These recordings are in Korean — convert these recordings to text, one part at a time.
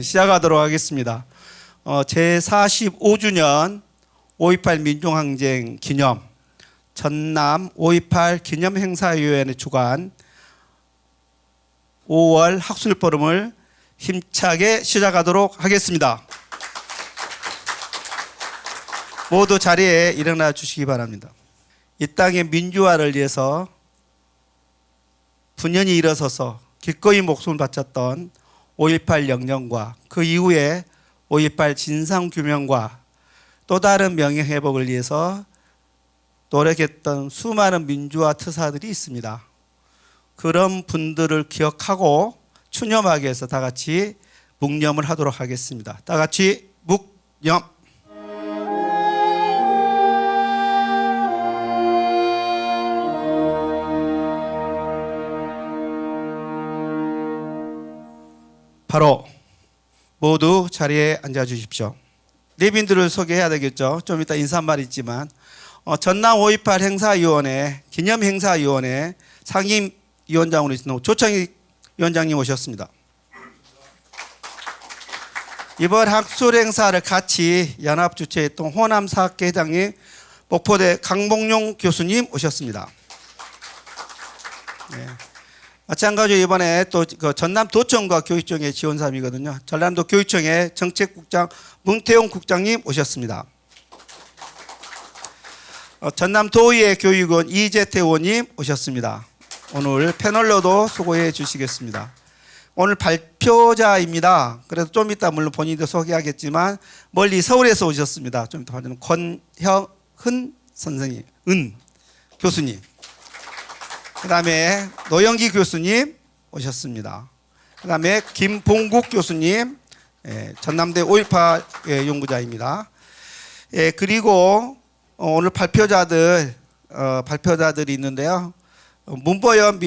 시작하도록 하겠습니다. 제45주년 5.18 민중항쟁 기념 전남 5.18 기념행사위원회 주관 5월 학술포럼을 힘차게 시작하도록 하겠습니다. 모두 자리에 일어나 주시기 바랍니다. 이 땅의 민주화를 위해서 분연히 일어서서 기꺼이 목숨을 바쳤던 5.18 영령과 그 이후에 5.18 진상규명과 또 다른 명예회복을 위해서 노력했던 수많은 민주화 투사들이 있습니다. 그런 분들을 기억하고 추념하기 위해서 다 같이 묵념을 하도록 하겠습니다. 다 같이 묵념. 바로 모두 자리에 앉아 주십시오. 내빈들을 소개해야 되겠죠. 좀 이따 인사말 있지만 전남 5.18 행사위원회 기념행사위원회 상임위원장으로 있는 조창익 위원장님 오셨습니다. 이번 학술 행사를 같이 연합 주최했던 호남사학회 회장님, 목포대 강봉용 교수님 오셨습니다. 네. 마찬가지로 이번에 또 그 전남도청과 교육청의 지원사람이거든요. 전남도 교육청의 정책국장 문태용 국장님 오셨습니다. 전남도의회 교육원 이재태 의원님 오셨습니다. 오늘 패널로도 수고해 주시겠습니다. 오늘 발표자입니다. 그래서 좀 이따 물론 본인도 소개하겠지만 멀리 서울에서 오셨습니다. 좀 이따 봐주는 권형흔 선생님, 은 교수님. 그 다음에 노영기 교수님 오셨습니다. 그 다음에 김봉국 교수님, 전남대 5.18 연구자입니다. 그리고 오늘 발표자들이 있는데요. 문보연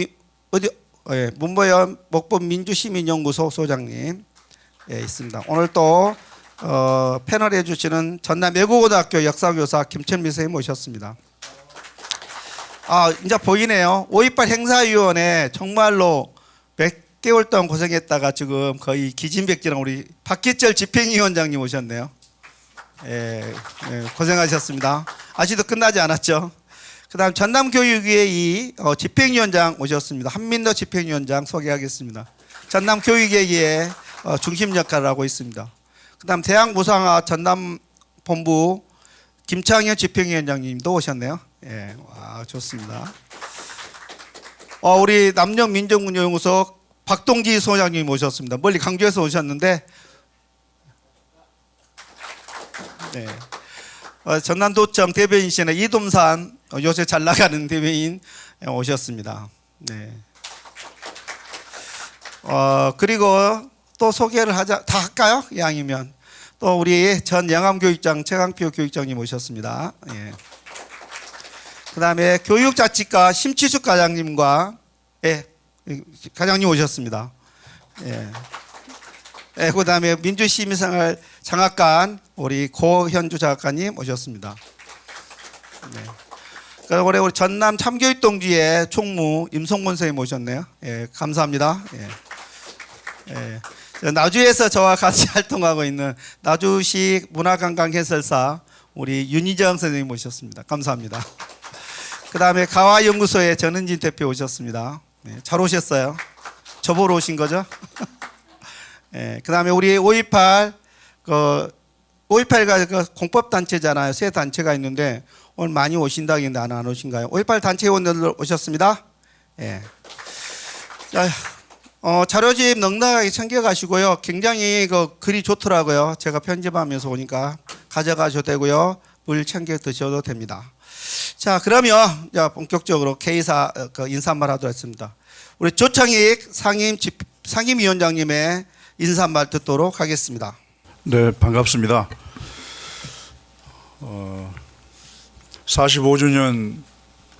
목포민주시민연구소 소장님 있습니다. 오늘 또 패널 해주시는 전남외국어대학교 역사교사 김천미 선생님 오셨습니다. 이제 보이네요. 5.18 행사위원회 정말로 몇 개월 동안 고생했다가 지금 거의 기진백진한 우리 박기철 집행위원장님 오셨네요. 고생하셨습니다. 아직도 끝나지 않았죠. 그 다음 전남교육회의 집행위원장 오셨습니다. 한민도 집행위원장 소개하겠습니다. 전남교육회의의 중심 역할을 하고 있습니다. 그 다음 대학무상화 전남본부 김창현 집행위원장님도 오셨네요. 와, 좋습니다. 우리 남녀민정군연구소 박동기 소장님 오셨습니다. 멀리 강주에서 오셨는데, 전남도청 대변인실의 이돔산 요새 잘 나가는 대변인 오셨습니다. 그리고 또 소개를 다 할까요? 이왕이면 또 우리 전 영암교육장 최강표 교육장님 오셨습니다. 그 다음에 교육자치과 심치숙 과장님과 과장님 오셨습니다. 그 다음에 민주시민생활 장학관 우리 고현주 장학관님 오셨습니다. 올해 우리 전남 참교육동지회 총무 임성곤 선생님 오셨네요. 감사합니다. 나주에서 저와 같이 활동하고 있는 나주시 문화관광해설사 우리 윤희정 선생님 오셨습니다. 감사합니다. 그 다음에 가화연구소의 전은진 대표 오셨습니다. 잘 오셨어요. 저보러 오신 거죠? 그 다음에 우리 5.18 5.18가 공법단체잖아요. 세 단체가 있는데 오늘 많이 오신다고 했는데 안 오신가요? 5.18 단체 회원들 오셨습니다. 자료집 넉넉하게 챙겨가시고요. 굉장히 글이 좋더라고요. 제가 편집하면서 보니까 가져가셔도 되고요. 물 챙겨 드셔도 됩니다. 자, 그러면 본격적으로 K사 인사말 하도록 하겠습니다. 우리 조창익 상임위원장님의 인사말 듣도록 하겠습니다. 네, 반갑습니다. 45주년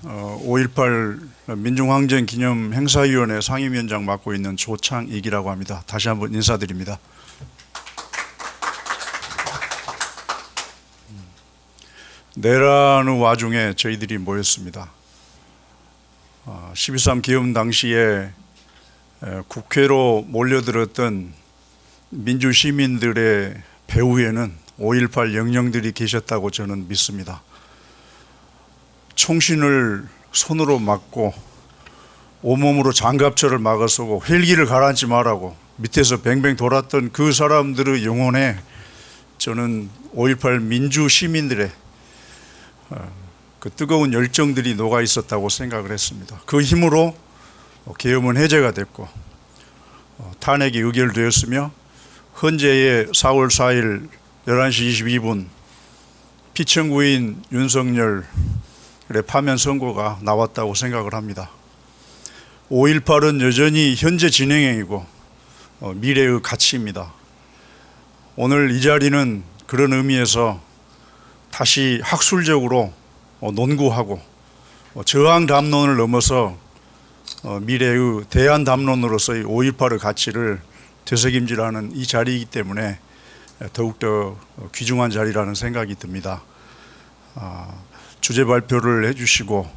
5.18 민중항쟁 기념 행사위원회 상임위원장 맡고 있는 조창익이라고 합니다. 다시 한번 인사드립니다. 내라는 와중에 저희들이 모였습니다. 12.3 기업 당시에 국회로 몰려들었던 민주 시민들의 배후에는 5.18 영령들이 계셨다고 저는 믿습니다. 총신을 손으로 막고 온몸으로 장갑차를 막아서고 헬기를 가라앉지 말라고 밑에서 뱅뱅 돌았던 그 사람들의 영혼에 저는 5.18 민주 시민들의 그 뜨거운 열정들이 녹아 있었다고 생각을 했습니다. 그 힘으로 계엄은 해제가 됐고 탄핵이 의결되었으며 헌재의 4월 4일 11시 22분 피청구인 윤석열의 파면 선고가 나왔다고 생각을 합니다. 5.18은 여전히 현재 진행형이고 미래의 가치입니다. 오늘 이 자리는 그런 의미에서 다시 학술적으로 논구하고 저항 담론을 넘어서 미래의 대안 담론으로서의 5.18의 가치를 되새김질하는 이 자리이기 때문에 더욱더 귀중한 자리라는 생각이 듭니다. 주제 발표를 해주시고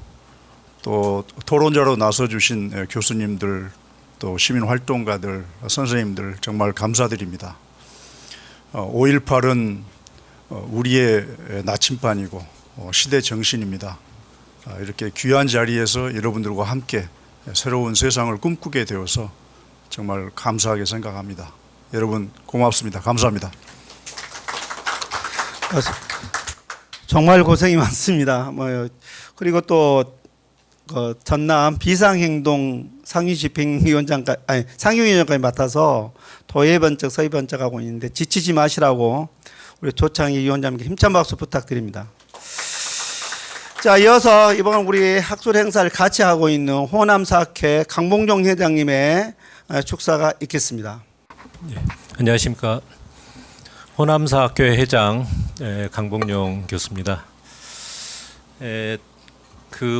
또 토론자로 나서주신 교수님들 또 시민활동가들 선생님들 정말 감사드립니다. 5.18은 우리의 나침반이고 시대 정신입니다. 이렇게 귀한 자리에서 여러분들과 함께 새로운 세상을 꿈꾸게 되어서 정말 감사하게 생각합니다. 여러분 고맙습니다. 감사합니다. 정말 고생이 많습니다. 그리고 또 전남 비상행동 상임위원장까지 맡아서 도의 번쩍 서의 번쩍하고 있는데 지치지 마시라고 우리 조창희 위원장님께 힘찬 박수 부탁드립니다. 자, 이어서 이번 우리 학술 행사를 같이 하고 있는 호남사학회 강봉종 회장님의 축사가 있겠습니다. 네, 안녕하십니까. 호남사학회 회장 강봉용 교수입니다. 그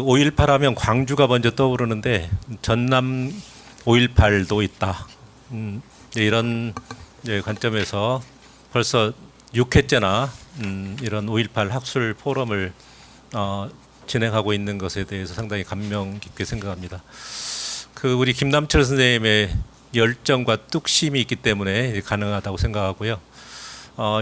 5.18 하면 광주가 먼저 떠오르는데 전남 5.18도 있다. 이런 관점에서 벌써 6회째나 이런 5.18 학술 포럼을 진행하고 있는 것에 대해서 상당히 감명 깊게 생각합니다. 그 우리 김남철 선생님의 열정과 뚝심이 있기 때문에 가능하다고 생각하고요.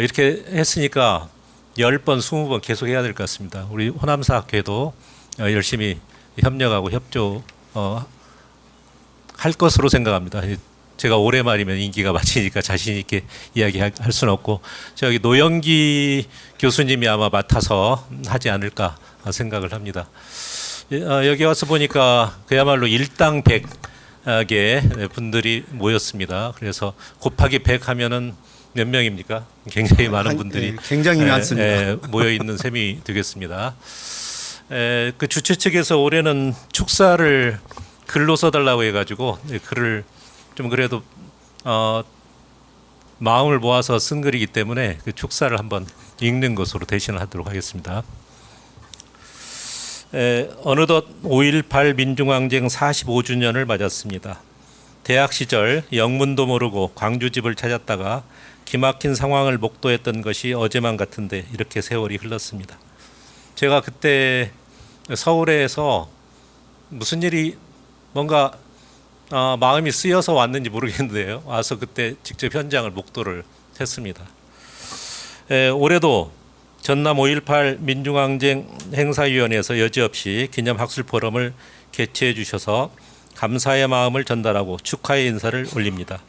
이렇게 했으니까 10번, 20번 계속 해야 될 것 같습니다. 우리 호남사학회도 열심히 협력하고 협조 할 것으로 생각합니다. 제가 올해 말이면 인기가 마치니까 자신 있게 이야기할 수는 없고 저기 노영기 교수님이 아마 맡아서 하지 않을까 생각을 합니다. 여기 와서 보니까 그야말로 일당백의 분들이 모였습니다. 그래서 곱하기 100 하면은 몇 명입니까? 굉장히 많은 분들이 굉장히 많습니다. 모여 있는 셈이 되겠습니다. 그 주최 측에서 올해는 축사를 글로 써달라고 해가지고 글을 좀 그래도 마음을 모아서 쓴 글이기 때문에 그 축사를 한번 읽는 것으로 대신하도록 하겠습니다. 어느덧 5.18 민중항쟁 45주년을 맞았습니다. 대학 시절 영문도 모르고 광주집을 찾았다가 기막힌 상황을 목도했던 것이 어제만 같은데 이렇게 세월이 흘렀습니다. 제가 그때 서울에서 무슨 일이 뭔가 마음이 쓰여서 왔는지 모르겠는데요. 와서 그때 직접 현장을 목도를 했습니다. 올해도 전남 5.18 민중항쟁 행사위원회에서 여지없이 기념학술 포럼을 개최해 주셔서 감사의 마음을 전달하고 축하의 인사를 올립니다.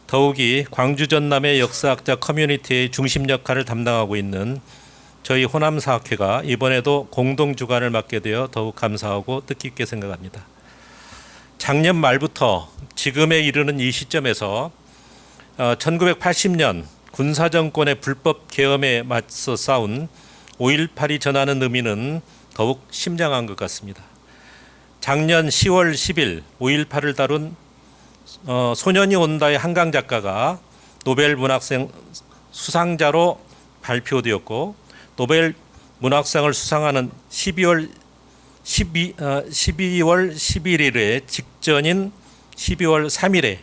더욱이 광주 전남의 역사학자 커뮤니티의 중심 역할을 담당하고 있는 저희 호남사학회가 이번에도 공동 주관을 맡게 되어 더욱 감사하고 뜻깊게 생각합니다. 작년 말부터 지금에 이르는 이 시점에서 1980년 군사정권의 불법 계엄에 맞서 싸운 5.18이 전하는 의미는 더욱 심장한 것 같습니다. 작년 10월 10일 5.18을 다룬 소년이 온다의 한강 작가가 노벨 문학상 수상자로 발표되었고 노벨 문학상을 수상하는 12월 11일에 직전인 12월 3일에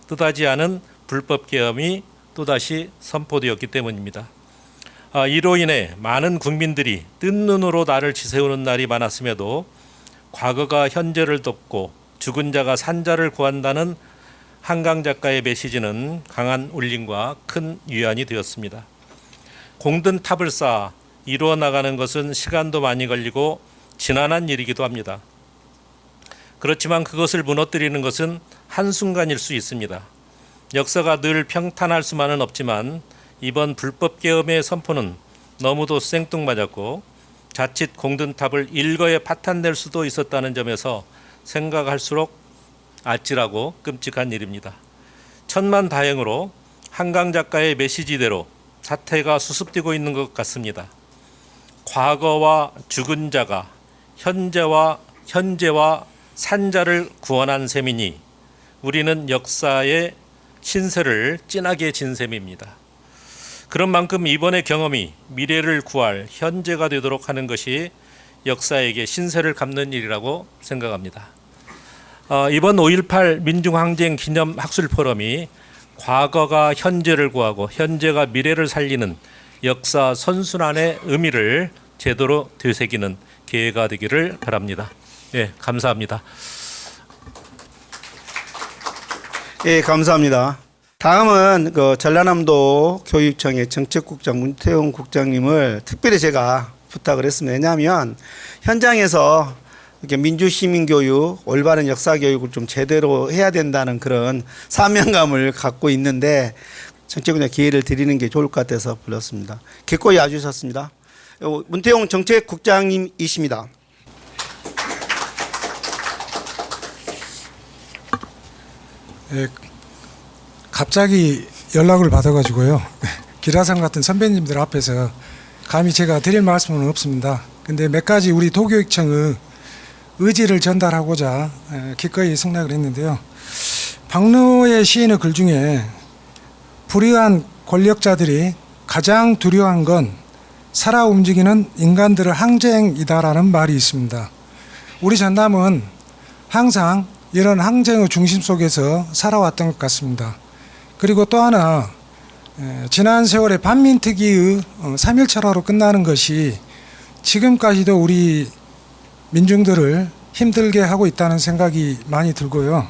뜻하지 않은 불법 계엄이 또다시 선포되었기 때문입니다. 이로 인해 많은 국민들이 뜬 눈으로 나를 지새우는 날이 많았음에도 과거가 현재를 덮고 죽은 자가 산자를 구한다는 한강 작가의 메시지는 강한 울림과 큰 위안이 되었습니다. 공든 탑을 쌓아 이루어 나가는 것은 시간도 많이 걸리고 지난한 일이기도 합니다. 그렇지만 그것을 무너뜨리는 것은 한순간일 수 있습니다. 역사가 늘 평탄할 수만은 없지만 이번 불법 계엄의 선포는 너무도 생뚱맞았고 자칫 공든 탑을 일거에 파탄낼 수도 있었다는 점에서 생각할수록 아찔하고 끔찍한 일입니다. 천만다행으로 한강 작가의 메시지대로 사태가 수습되고 있는 것 같습니다. 과거와 죽은 자가 현재와 산자를 구원한 셈이니 우리는 역사의 신세를 진하게 진 셈입니다. 그런 만큼 이번의 경험이 미래를 구할 현재가 되도록 하는 것이 역사에게 신세를 갚는 일이라고 생각합니다. 이번 5.18 민중항쟁 기념 학술 포럼이 과거가 현재를 구하고 현재가 미래를 살리는 역사 선순환의 의미를 제대로 되새기는 기회가 되기를 바랍니다. 예, 감사합니다. 예, 감사합니다. 다음은 그 전라남도 교육청의 정책국장 문태용 국장님을 특별히 제가 부탁을 했습니다. 왜냐하면 현장에서 이렇게 민주시민교육, 올바른 역사교육을 좀 제대로 해야 된다는 그런 사명감을 갖고 있는데 정책국장 기회를 드리는 게 좋을 것 같아서 불렀습니다. 기꺼이 와주셨습니다. 문태용 정책국장님이십니다. 예, 갑자기 연락을 받아가지고요. 기라상 같은 선배님들 앞에서 감히 제가 드릴 말씀은 없습니다. 근데 몇 가지 우리 도교육청의 의지를 전달하고자 기꺼이 승낙을 했는데요. 박노의 시인의 글 중에 불의한 권력자들이 가장 두려워한 건 살아 움직이는 인간들의 항쟁이다라는 말이 있습니다. 우리 전남은 항상 이런 항쟁의 중심 속에서 살아왔던 것 같습니다. 그리고 또 하나 지난 세월의 반민특위의 3.1철화로 끝나는 것이 지금까지도 우리 민중들을 힘들게 하고 있다는 생각이 많이 들고요.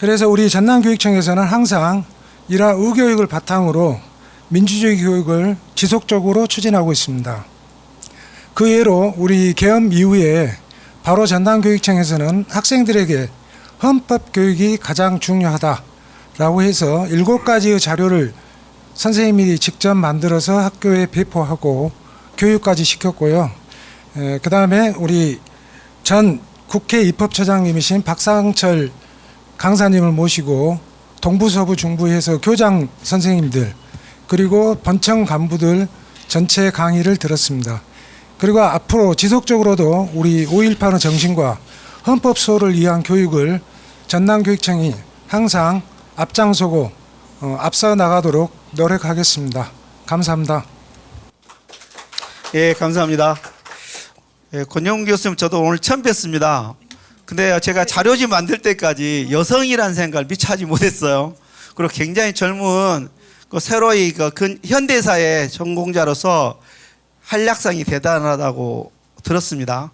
그래서 우리 전남교육청에서는 항상 이러한 의교육을 바탕으로 민주주의 교육을 지속적으로 추진하고 있습니다. 그 예로 우리 계엄 이후에 바로 전남교육청에서는 학생들에게 헌법 교육이 가장 중요하다라고 해서 7가지의 자료를 선생님이 직접 만들어서 학교에 배포하고 교육까지 시켰고요. 그 다음에 우리 전 국회 입법처장님이신 박상철 강사님을 모시고 동부, 서부, 중부에서 교장 선생님들 그리고 번청 간부들 전체 강의를 들었습니다. 그리고 앞으로 지속적으로도 우리 5.18의 정신과 헌법 수호를 위한 교육을 전남교육청이 항상 앞장서고 앞서 나가도록 노력하겠습니다. 감사합니다. 예, 감사합니다. 예, 권영훈 교수님 저도 오늘 처음 뵀습니다. 근데 제가 자료집 만들 때까지 여성이라는 생각을 미처 하지 못했어요. 그리고 굉장히 젊은 새로이 현대사의 전공자로서 한략성이 대단하다고 들었습니다.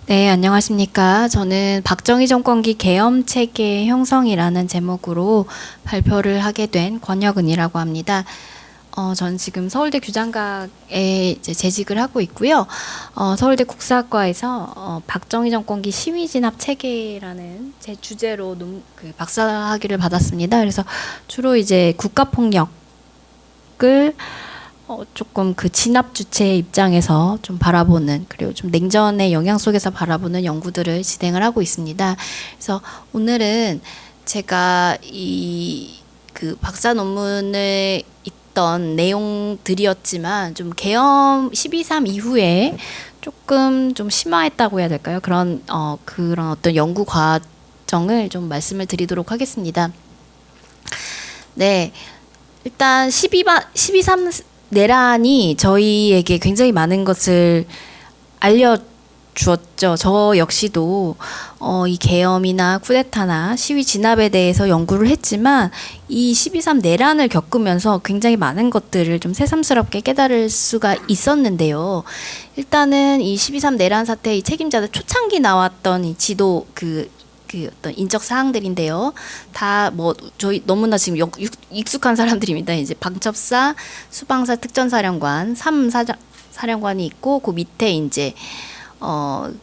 네, 안녕하십니까. 저는 박정희 정권기 계엄 체계 형성이라는 제목으로 발표를 하게 된 권혁은이라고 합니다. 전 지금 서울대 규장각에 이제 재직을 하고 있고요. 서울대 국사학과에서 박정희 정권기 시위 진압 체계라는 제 주제로 박사학위를 받았습니다. 그래서 주로 이제 국가폭력을 조금 그 진압 주체의 입장에서 좀 바라보는, 그리고 좀 냉전의 영향 속에서 바라보는 연구들을 진행을 하고 있습니다. 그래서 오늘은 제가 그 박사 논문에 있던 내용들이었지만 좀 계엄 12.3 이후에 조금 좀 심화했다고 해야 될까요? 그런 어떤 연구 과정을 좀 말씀을 드리도록 하겠습니다. 네, 일단 12.3 내란이 저희에게 굉장히 많은 것을 알려주었죠. 저 역시도 이 계엄이나 쿠데타나 시위 진압에 대해서 연구를 했지만 이 12.3 내란을 겪으면서 굉장히 많은 것들을 좀 새삼스럽게 깨달을 수가 있었는데요. 일단은 이 12.3 내란 사태의 책임자들 초창기 나왔던 이 지도 그 어떤 인적 사항들인데요. 다 뭐 저희 너무나 지금 익숙한 사람들입니다. 이제 방첩사, 수방사, 특전사령관, 사령관이 있고 그 밑에 이제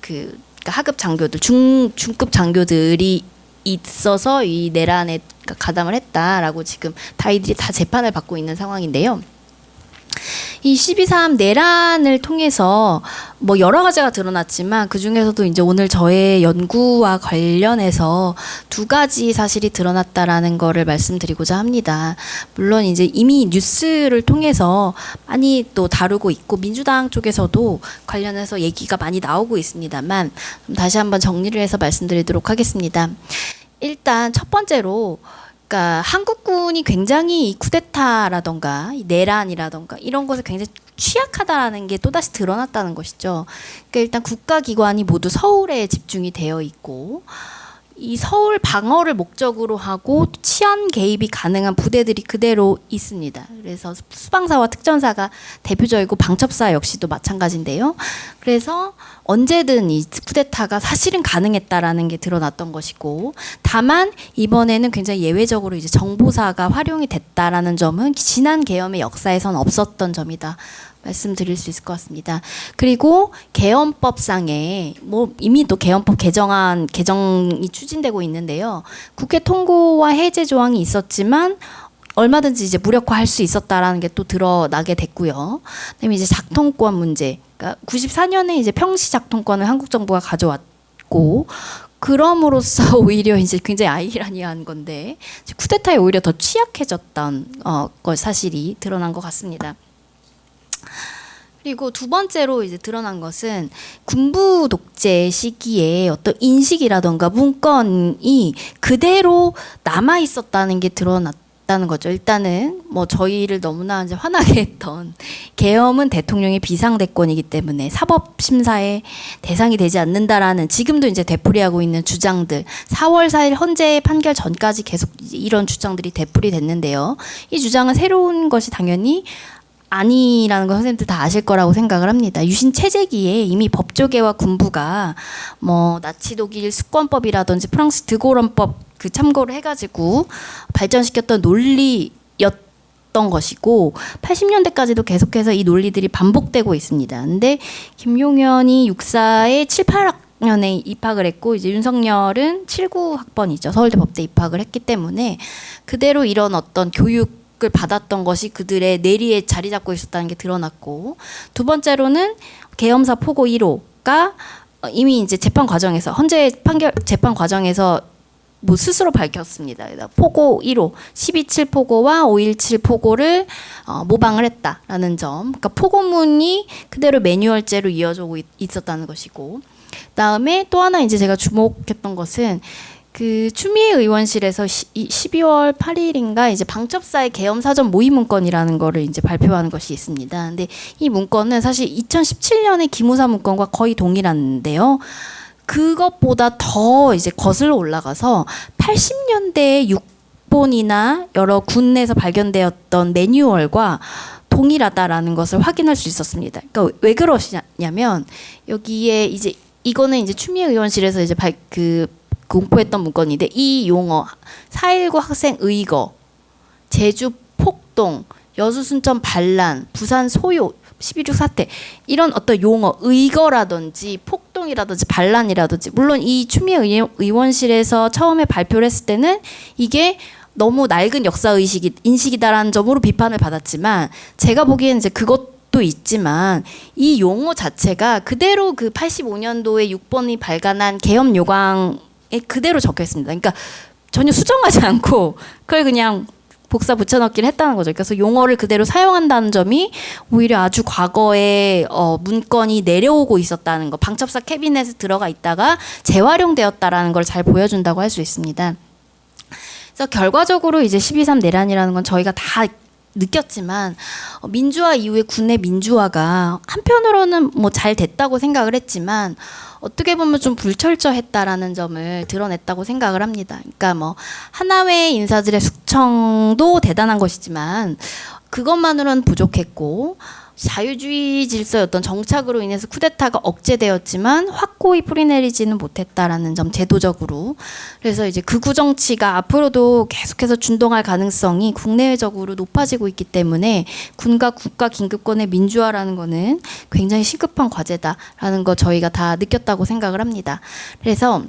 그 하급 장교들, 중급 장교들이 있어서 이 내란에 가담을 했다라고 지금 이들이 다 재판을 받고 있는 상황인데요. 이 12.3 내란을 통해서 뭐 여러 가지가 드러났지만 그 중에서도 이제 오늘 저의 연구와 관련해서 두 가지 사실이 드러났다라는 거를 말씀드리고자 합니다. 물론 이제 이미 뉴스를 통해서 많이 또 다루고 있고 민주당 쪽에서도 관련해서 얘기가 많이 나오고 있습니다만 다시 한번 정리를 해서 말씀드리도록 하겠습니다. 일단 첫 번째로 그러니까 한국군이 굉장히 이 쿠데타라던가 이 내란이라던가 이런 것에 굉장히 취약하다라는 게 또다시 드러났다는 것이죠. 그러니까 일단 국가기관이 모두 서울에 집중이 되어 있고 이 서울 방어를 목적으로 하고 치안 개입이 가능한 부대들이 그대로 있습니다. 그래서 수방사와 특전사가 대표적이고 방첩사 역시도 마찬가지인데요. 그래서 언제든 이 쿠데타가 사실은 가능했다라는 게 드러났던 것이고, 다만 이번에는 굉장히 예외적으로 이제 정보사가 활용이 됐다라는 점은 지난 계엄의 역사에선 없었던 점이다. 말씀드릴 수 있을 것 같습니다. 그리고 계엄법상에 뭐 이미 또 계엄법 개정이 추진되고 있는데요. 국회 통고와 해제 조항이 있었지만 얼마든지 이제 무력화할 수 있었다라는 게 또 드러나게 됐고요. 그다음에 이제 작동권 문제. 그러니까 94년에 이제 평시 작동권을 한국 정부가 가져왔고 그럼으로써 오히려 이제 굉장히 아이러니한 건데 쿠데타에 오히려 더 취약해졌던 것 사실이 드러난 것 같습니다. 그리고 두 번째로 이제 드러난 것은 군부 독재 시기에 어떤 인식이라던가 문건이 그대로 남아 있었다는 게 드러났다는 거죠. 일단은 뭐 저희를 너무나 이제 화나게 했던 계엄은 대통령의 비상대권이기 때문에 사법 심사의 대상이 되지 않는다라는 지금도 이제 되풀이하고 있는 주장들 4월 4일 헌재 판결 전까지 계속 이런 주장들이 되풀이 됐는데요. 이 주장은 새로운 것이 당연히 아니라는 거 선생님들 다 아실 거라고 생각을 합니다. 유신 체제기에 이미 법조계와 군부가 뭐 나치 독일 수권법이라든지 프랑스 드고론법 그 참고를 해가지고 발전시켰던 논리였던 것이고 80년대까지도 계속해서 이 논리들이 반복되고 있습니다. 근데 김용현이 육사에 7, 8학년에 입학을 했고 이제 윤석열은 79학번이죠. 서울대 법대 입학을 했기 때문에 그대로 이런 어떤 교육을 받았던 것이 그들의 내리에 자리 잡고 있었다는 게 드러났고, 두 번째로는 계엄사 포고 1호가 이미 이제 재판 과정에서 헌재 판결 재판 과정에서 뭐 스스로 밝혔습니다. 포고 1호 12.7 포고와 5.17 포고를 모방을 했다라는 점. 그러니까 포고문이 그대로 매뉴얼제로 이어지고 있었다는 것이고, 그다음에 또 하나 이제 제가 주목했던 것은 그 추미애 의원실에서 12월 8일인가 이제 방첩사의 계엄 사전 모의 문건이라는 거를 이제 발표하는 것이 있습니다. 근데 이 문건은 사실 2017년의 기무사 문건과 거의 동일한데요. 그것보다 더 이제 거슬러 올라가서 80년대의 육본이나 여러 군에서 발견되었던 매뉴얼과 동일하다라는 것을 확인할 수 있었습니다. 그러니까 왜 그러시냐면 여기에 이제 이거는 이제 추미애 의원실에서 이제 공포했던 문건인데 이 용어 4.19 학생 의거, 제주 폭동, 여수 순천 반란, 부산 소요, 12.6 사태 이런 어떤 용어 의거라든지 폭동이라든지 반란이라든지 물론 이 추미애 의원실에서 처음에 발표를 했을 때는 이게 너무 낡은 역사 인식이다라는 점으로 비판을 받았지만 제가 보기에는 이제 그것도 있지만 이 용어 자체가 그대로 그 85년도에 6번이 발간한 계엄 요강 그대로 적혀 있습니다. 그러니까 전혀 수정하지 않고 그걸 그냥 복사 붙여넣기를 했다는 거죠. 그래서 용어를 그대로 사용한다는 점이 오히려 아주 과거에 문건이 내려오고 있었다는 거, 방첩사 캐비넷에 들어가 있다가 재활용되었다라는 걸 잘 보여준다고 할 수 있습니다. 그래서 결과적으로 이제 12.3 내란이라는 건 저희가 다 느꼈지만 민주화 이후에 군의 민주화가 한편으로는 뭐 잘 됐다고 생각을 했지만 어떻게 보면 좀 불철저했다라는 점을 드러냈다고 생각을 합니다. 그러니까 뭐 하나회 인사들의 숙청도 대단한 것이지만 그것만으로는 부족했고 자유주의 질서의 어떤 정착으로 인해서 쿠데타가 억제되었지만 확고히 뿌리내리지는 못했다라는 점, 제도적으로. 그래서 이제 극우 정치가 앞으로도 계속해서 준동할 가능성이 국내외적으로 높아지고 있기 때문에 군과 국가 긴급권의 민주화라는 거는 굉장히 시급한 과제다라는 거 저희가 다 느꼈다고 생각을 합니다. 그래서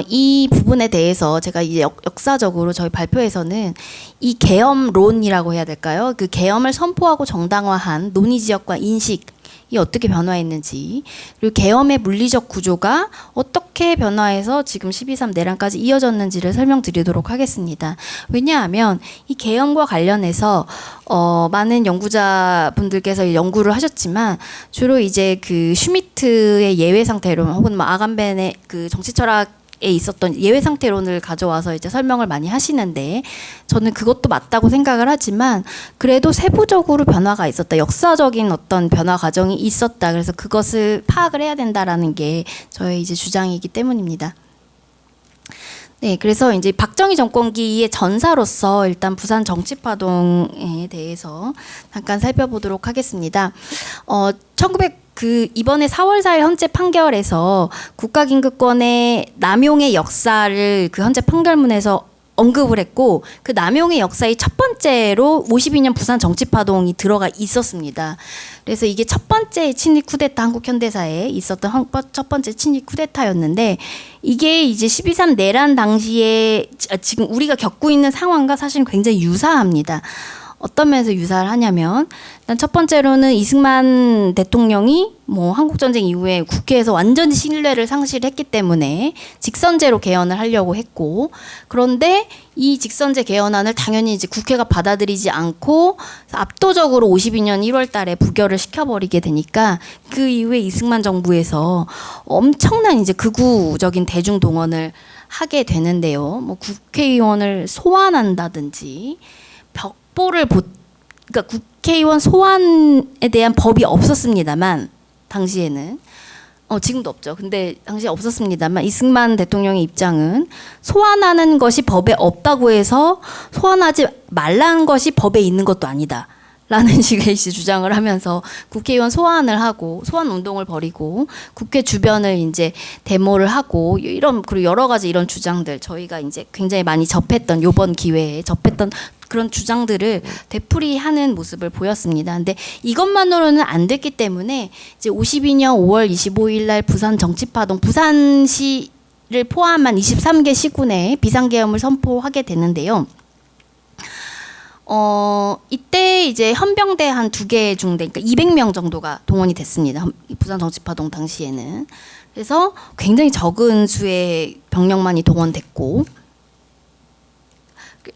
이 부분에 대해서 제가 이제 역사적으로 저희 발표에서는 이 계엄론이라고 해야 될까요? 그 계엄을 선포하고 정당화한 논의 지역과 인식이 어떻게 변화했는지, 그리고 계엄의 물리적 구조가 어떻게 변화해서 지금 12.3 내란까지 이어졌는지를 설명드리도록 하겠습니다. 왜냐하면 이 계엄과 관련해서 많은 연구자분들께서 연구를 하셨지만 주로 이제 그 슈미트의 예외 상태론 혹은 뭐 아감벤의 그 정치 철학 에 있었던 예외 상태론을 가져와서 이제 설명을 많이 하시는데, 저는 그것도 맞다고 생각을 하지만 그래도 세부적으로 변화가 있었다, 역사적인 어떤 변화 과정이 있었다, 그래서 그것을 파악을 해야 된다라는 게 저의 이제 주장이기 때문입니다. 네, 그래서 이제 박정희 정권기의 전사로서 일단 부산 정치파동에 대해서 잠깐 살펴보도록 하겠습니다. 이번에 4월 4일 헌재 판결에서 국가긴급권의 남용의 역사를 그 헌재 판결문에서 언급을 했고, 그 남용의 역사의 첫 번째로 52년 부산 정치파동이 들어가 있었습니다. 그래서 이게 첫 번째 친일 쿠데타, 한국 현대사에 있었던 첫 번째 친일 쿠데타였는데, 이게 이제 12.3 내란 당시에 지금 우리가 겪고 있는 상황과 사실 굉장히 유사합니다. 어떤 면에서 유사를 하냐면, 일단 첫 번째로는 이승만 대통령이 뭐 한국전쟁 이후에 국회에서 완전히 신뢰를 상실했기 때문에 직선제로 개헌을 하려고 했고, 그런데 이 직선제 개헌안을 당연히 이제 국회가 받아들이지 않고 압도적으로 52년 1월 달에 부결을 시켜버리게 되니까, 그 이후에 이승만 정부에서 엄청난 이제 극우적인 대중 동원을 하게 되는데요. 뭐 국회의원을 소환한다든지, 그러니까 국회의원 소환에 대한 법이 없었습니다만, 당시에는 지금도 없죠. 근데 당시에 없었습니다만, 이승만 대통령의 입장은 소환하는 것이 법에 없다고 해서 소환하지 말라는 것이 법에 있는 것도 아니다 라는 식의 주장을 하면서 국회의원 소환을 하고 소환 운동을 벌이고 국회 주변을 이제 데모를 하고, 그리고 여러 가지 이런 주장들, 저희가 이제 굉장히 많이 접했던, 요번 기회에 접했던 그런 주장들을 되풀이하는 모습을 보였습니다. 근데 이것만으로는 안 됐기 때문에 이제 52년 5월 25일 날 부산 정치파동, 부산시를 포함한 23개 시군에 비상계엄을 선포하게 되는데요. 이때 이제 헌병대 한 2개 중대, 그러니까 200명 정도가 동원이 됐습니다. 부산 정치파동 당시에는. 그래서 굉장히 적은 수의 병력만이 동원됐고,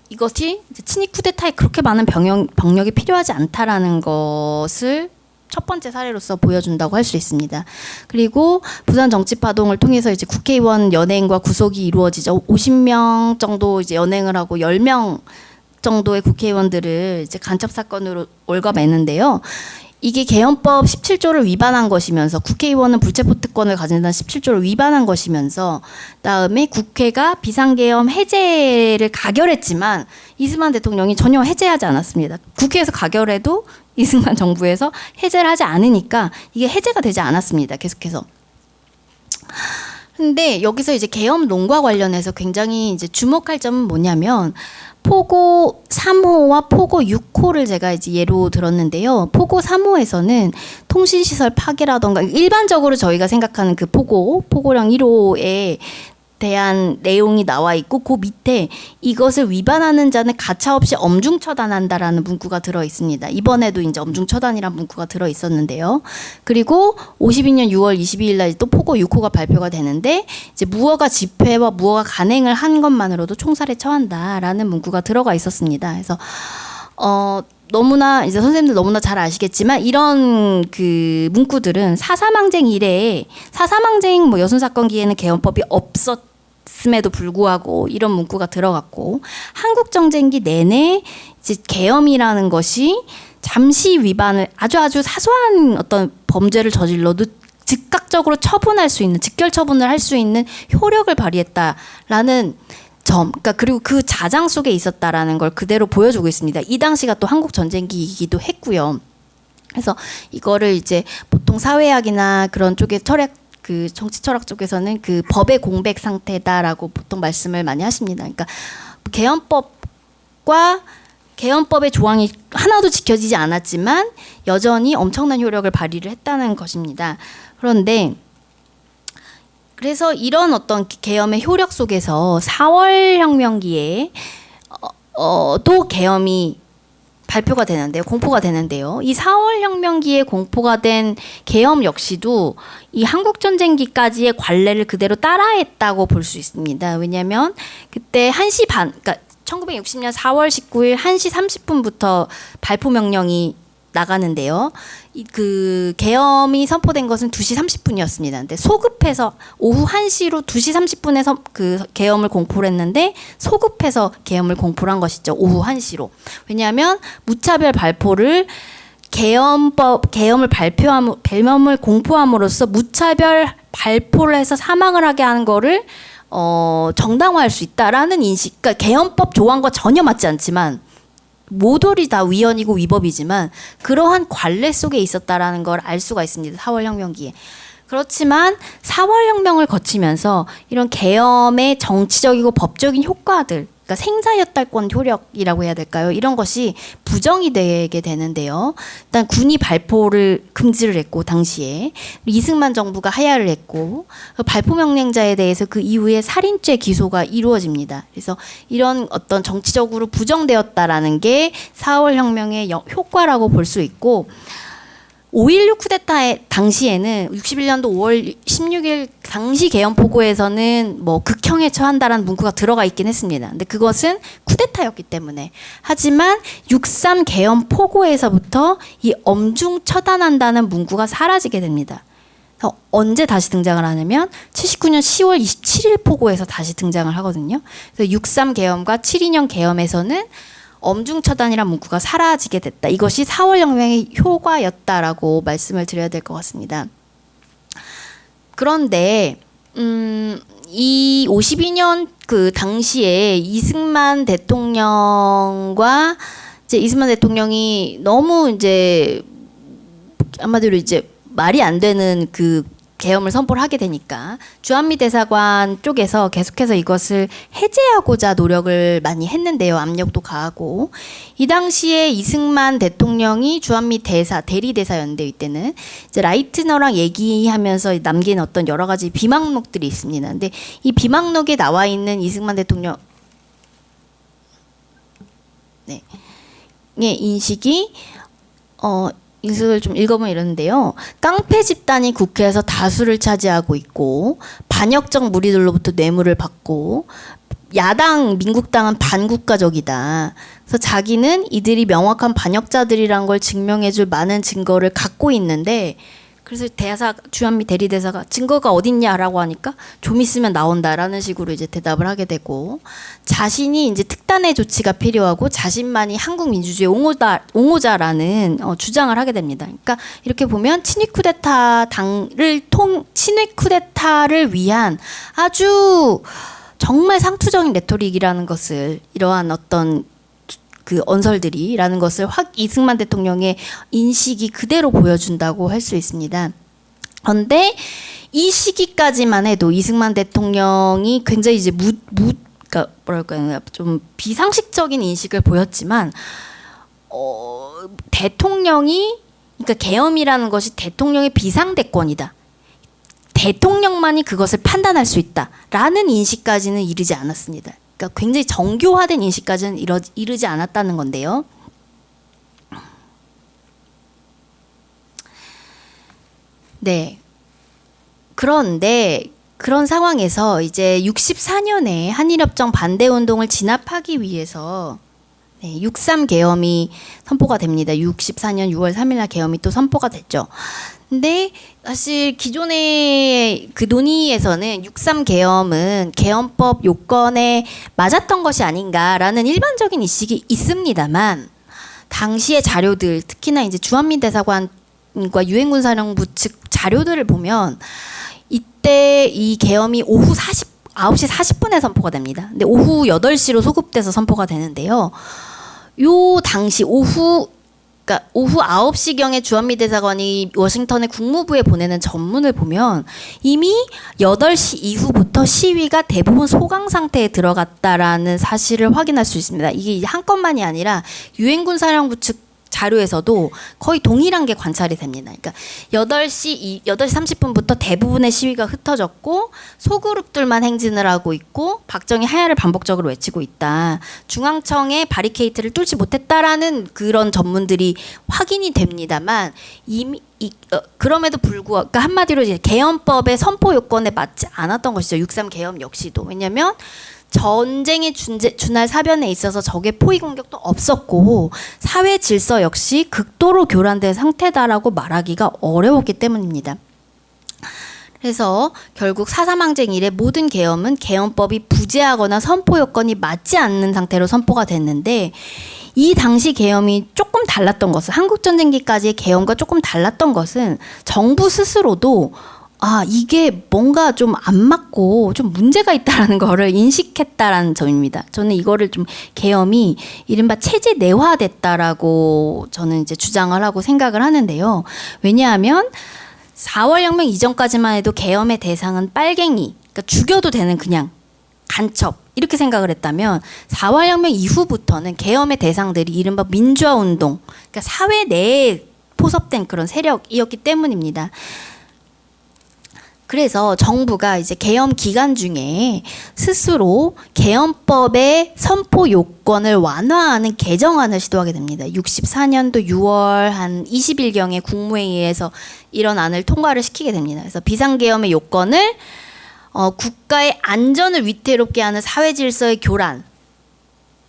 이것이 친일 쿠데타에 그렇게 많은 병력이 필요하지 않다라는 것을 첫 번째 사례로서 보여준다고 할 수 있습니다. 그리고 부산 정치파동을 통해서 이제 국회의원 연행과 구속이 이루어지죠. 50명 정도 이제 연행을 하고 10명 정도의 국회의원들을 이제 간첩 사건으로 올가매는데요. 이게 개헌법 17조를 위반한 것이면서, 국회의원은 불체포 특권을 가진다는 17조를 위반한 것이면서, 그다음에 국회가 비상계엄 해제를 가결했지만 이승만 대통령이 전혀 해제하지 않았습니다. 국회에서 가결해도 이승만 정부에서 해제를 하지 않으니까 이게 해제가 되지 않았습니다. 계속해서. 근데 여기서 이제 계엄론과 관련해서 굉장히 이제 주목할 점은 뭐냐면, 포고 3호와 포고 6호를 제가 이제 예로 들었는데요. 포고 3호에서는 통신시설 파괴라던가, 일반적으로 저희가 생각하는 그 포고령 1호에 대한 내용이 나와 있고, 그 밑에 이것을 위반하는 자는 가차없이 엄중 처단한다라는 문구가 들어 있습니다. 이번에도 이제 엄중 처단이라는 문구가 들어 있었는데요. 그리고 52년 6월 22일 날 또 포고 6호가 발표가 되는데, 이제 무허가 집회와 무허가 간행을 한 것만으로도 총살에 처한다라는 문구가 들어가 있었습니다. 그래서 너무나 이제 선생님들 너무나 잘 아시겠지만, 이런 그 문구들은 4.3항쟁 이래에, 4.3항쟁 뭐 여순 사건기에는 개헌법이 없었음에도 불구하고 이런 문구가 들어갔고, 한국 정쟁기 내내 이제 계엄이라는 것이 잠시 위반을, 아주 사소한 어떤 범죄를 저질러도 즉각적으로 처분할 수 있는, 직결 처분을 할 수 있는 효력을 발휘했다라는 점, 그러니까 그리고 그 자장 속에 있었다라는 걸 그대로 보여주고 있습니다. 이 당시가 또 한국 전쟁기이기도 했고요. 그래서 이거를 이제 보통 사회학이나 그런 쪽에 그 정치 철학 쪽에서는 그 법의 공백 상태다라고 보통 말씀을 많이 하십니다. 그러니까 개헌법의 조항이 하나도 지켜지지 않았지만 여전히 엄청난 효력을 발휘를 했다는 것입니다. 그런데 그래서 이런 어떤 계엄의 효력 속에서 4월 혁명기에 또 계엄이 발표가 되는데요. 공포가 되는데요. 이 4월 혁명기에 공포가 된 계엄 역시도 이 한국전쟁기까지의 관례를 그대로 따라했다고 볼 수 있습니다. 왜냐하면 그때 1시 반, 그러니까 1960년 4월 19일 1시 30분부터 발포 명령이 나가는데요. 그 계엄이 선포된 것은 2시 30분이었습니다. 근데 소급해서 오후 1시로 2시 30분에 그 계엄을 공포를 했는데 소급해서 계엄을 공포를 한 것이죠. 오후 1시로. 왜냐하면 무차별 발포를 계엄을 공포함으로써 무차별 발포를 해서 사망을 하게 하는 거를 정당화할 수 있다라는 인식. 그러니까 계엄법 조항과 전혀 맞지 않지만 모돌이 다 위헌이고 위법이지만 그러한 관례 속에 있었다라는 걸 알 수가 있습니다. 4월 혁명기에. 그렇지만 4월 혁명을 거치면서 이런 계엄의 정치적이고 법적인 효과들, 그러니까 생사여탈권 효력이라고 해야 될까요? 이런 것이 부정이 되게 되는데요. 일단 군이 발포를 금지를 했고 당시에 이승만 정부가 하야를 했고 발포 명령자에 대해서 그 이후에 살인죄 기소가 이루어집니다. 그래서 이런 어떤 정치적으로 부정되었다라는 게 4월 혁명의 효과라고 볼 수 있고 5.16 쿠데타의 당시에는 61년도 5월 16일 당시 계엄 포고에서는 뭐 극형에 처한다라는 문구가 들어가 있긴 했습니다. 근데 그것은 쿠데타였기 때문에. 하지만 6.3 계엄 포고에서부터 이 엄중 처단한다는 문구가 사라지게 됩니다. 그래서 언제 다시 등장을 하냐면 79년 10월 27일 포고에서 다시 등장을 하거든요. 그래서 6.3 계엄과 7.2년 계엄에서는 엄중처단이란 문구가 사라지게 됐다. 이것이 4월 혁명의 효과였다라고 말씀을 드려야 될 것 같습니다. 그런데 이 52년 그 당시에 이승만 대통령과 이승만 대통령이 너무 이제 한마디로 이제 말이 안 되는 그 계엄을 선포를 하게 되니까 주한미 대사관 쪽에서 계속해서 이것을 해제하고자 노력을 많이 했는데요. 압력도 가하고 이 당시에 이승만 대통령이 주한미 대리대사였는데 이때는 이제 라이트너랑 얘기하면서 남긴 어떤 여러 가지 비망록들이 있습니다. 근데 이 비망록에 나와 있는 이승만 대통령 의 인식이 인식을 좀 읽어보면 이러는데요. 깡패 집단이 국회에서 다수를 차지하고 있고 반역적 무리들로부터 뇌물을 받고 야당 민국당은 반국가적이다. 그래서 자기는 이들이 명확한 반역자들이란 걸 증명해줄 많은 증거를 갖고 있는데 그래서 주한미 대리대사가 증거가 어딨냐라고 하니까 좀 있으면 나온다라는 식으로 이제 대답을 하게 되고 자신이 이제 특단의 조치가 필요하고 자신만이 한국 민주주의 옹호자라는 주장을 하게 됩니다. 그러니까 이렇게 보면 친위 쿠데타를 위한 아주 정말 상투적인 레토릭이라는 것을 이러한 어떤 그 언설들이라는 것을 이승만 대통령의 인식이 그대로 보여준다고 할 수 있습니다. 그런데 이 시기까지만 해도 이승만 대통령이 굉장히 이제 그러니까 뭐랄까요, 좀 비상식적인 인식을 보였지만 대통령이 그러니까 계엄이라는 것이 대통령의 비상대권이다. 대통령만이 그것을 판단할 수 있다라는 인식까지는 이르지 않았습니다. 그러니까 굉장히 정교화된 인식까지는 이르지 않았다는 건데요. 네. 그런데 그런 상황에서 이제 64년에 한일협정 반대 운동을 진압하기 위해서 6.3 계엄이 선포가 됩니다. 64년 6월 3일 날 계엄이 또 선포가 됐죠. 근데 사실 기존의 그 논의에서는 6.3 계엄은 계엄법 요건에 맞았던 것이 아닌가라는 일반적인 인식이 있습니다만 당시의 자료들 특히나 이제 주한미 대사관과 유엔군사령부 측 자료들을 보면 이때 이 계엄이 오후 9시 40분에 선포가 됩니다. 근데 오후 8시로 소급돼서 선포가 되는데요. 요 당시 오후 그러니까 오후 9시경에 주한미 대사관이 워싱턴의 국무부에 보내는 전문을 보면 이미 8시 이후부터 시위가 대부분 소강 상태에 들어갔다라는 사실을 확인할 수 있습니다. 이게 한 건만이 아니라 유엔군 사령부 측 자료에서도 거의 동일한 게 관찰이 됩니다. 그러니까 8시 30분부터 대부분의 시위가 흩어졌고 소그룹들만 행진을 하고 있고 박정희 하야를 반복적으로 외치고 있다. 중앙청의 바리케이트를 뚫지 못했다라는 그런 전문들이 확인이 됩니다만 이미 그럼에도 불구하고 그러니까 한마디로 이제 개헌법의 선포 요건에 맞지 않았던 것이죠. 6.3 개헌 역시도. 왜냐하면 전쟁에 준할 사변에 있어서 적의 포위 공격도 없었고 사회 질서 역시 극도로 교란된 상태다라고 말하기가 어려웠기 때문입니다. 그래서 결국 4.3 항쟁 이래 모든 계엄은 개헌법이 부재하거나 선포 요건이 맞지 않는 상태로 선포가 됐는데 이 당시 계엄이 조금 달랐던 것은 한국전쟁기까지의 계엄과 조금 달랐던 것은 정부 스스로도 이게 뭔가 좀 안 맞고 좀 문제가 있다라는 거를 인식했다라는 점입니다. 저는 이거를 좀 계엄이 이른바 체제 내화됐다라고 저는 이제 주장을 하고 생각을 하는데요. 왜냐하면 4월 혁명 이전까지만 해도 계엄의 대상은 빨갱이, 그러니까 죽여도 되는 그냥 간첩 이렇게 생각을 했다면 4월 혁명 이후부터는 계엄의 대상들이 이른바 민주화 운동, 그러니까 사회 내에 포섭된 그런 세력이었기 때문입니다. 그래서 정부가 이제 계엄 기간 중에 스스로 계엄법의 선포 요건을 완화하는 개정안을 시도하게 됩니다. 64년도 6월 한 20일경에 국무회의에서 이런 안을 통과를 시키게 됩니다. 그래서 비상계엄의 요건을 국가의 안전을 위태롭게 하는 사회 질서의 교란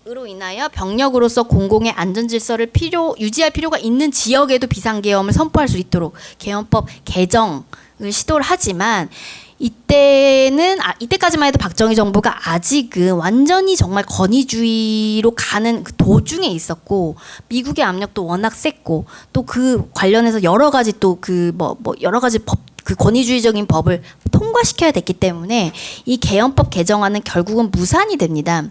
으로 인하여 병력으로서 공공의 안전 질서를 유지할 필요가 있는 지역에도 비상계엄을 선포할 수 있도록 계엄법 개정을 시도를 하지만 이때까지만 해도 박정희 정부가 아직은 완전히 정말 권위주의로 가는 그 도중에 있었고 미국의 압력도 워낙 셌고 또 그 관련해서 여러 가지 또 여러 가지 그 권위주의적인 법을 통과시켜야 됐기 때문에 이 계엄법 개정안은 결국은 무산이 됩니다.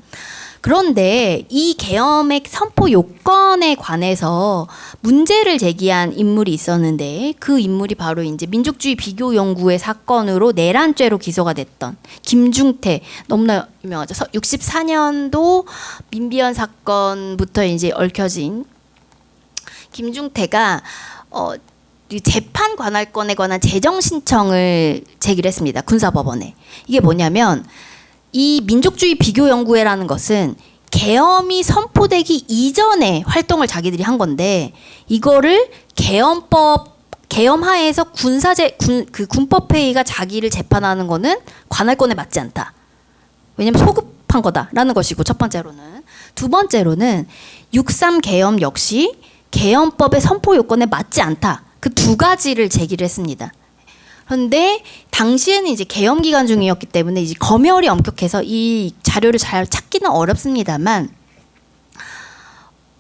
그런데 이 계엄의 선포 요건에 관해서 문제를 제기한 인물이 있었는데 그 인물이 바로 이제 민족주의 비교 연구의 사건으로 내란죄로 기소가 됐던 김중태, 너무나 유명하죠. 64년도 민비연 사건부터 이제 얽혀진 김중태가 재판 관할권에 관한 재정 신청을 제기를 했습니다. 군사법원에. 이게 뭐냐면 이 민족주의 비교 연구회라는 것은 계엄이 선포되기 이전에 활동을 자기들이 한 건데 이거를 계엄하에서 군법회의가 자기를 재판하는 거는 관할권에 맞지 않다. 왜냐면 소급한 거다라는 것이고 첫 번째로는. 두 번째로는 6.3 계엄 역시 계엄법의 선포 요건에 맞지 않다. 그 두 가지를 제기를 했습니다. 그런데 당시에는 이제 계엄 기간 중이었기 때문에 이제 검열이 엄격해서 이 자료를 잘 찾기는 어렵습니다만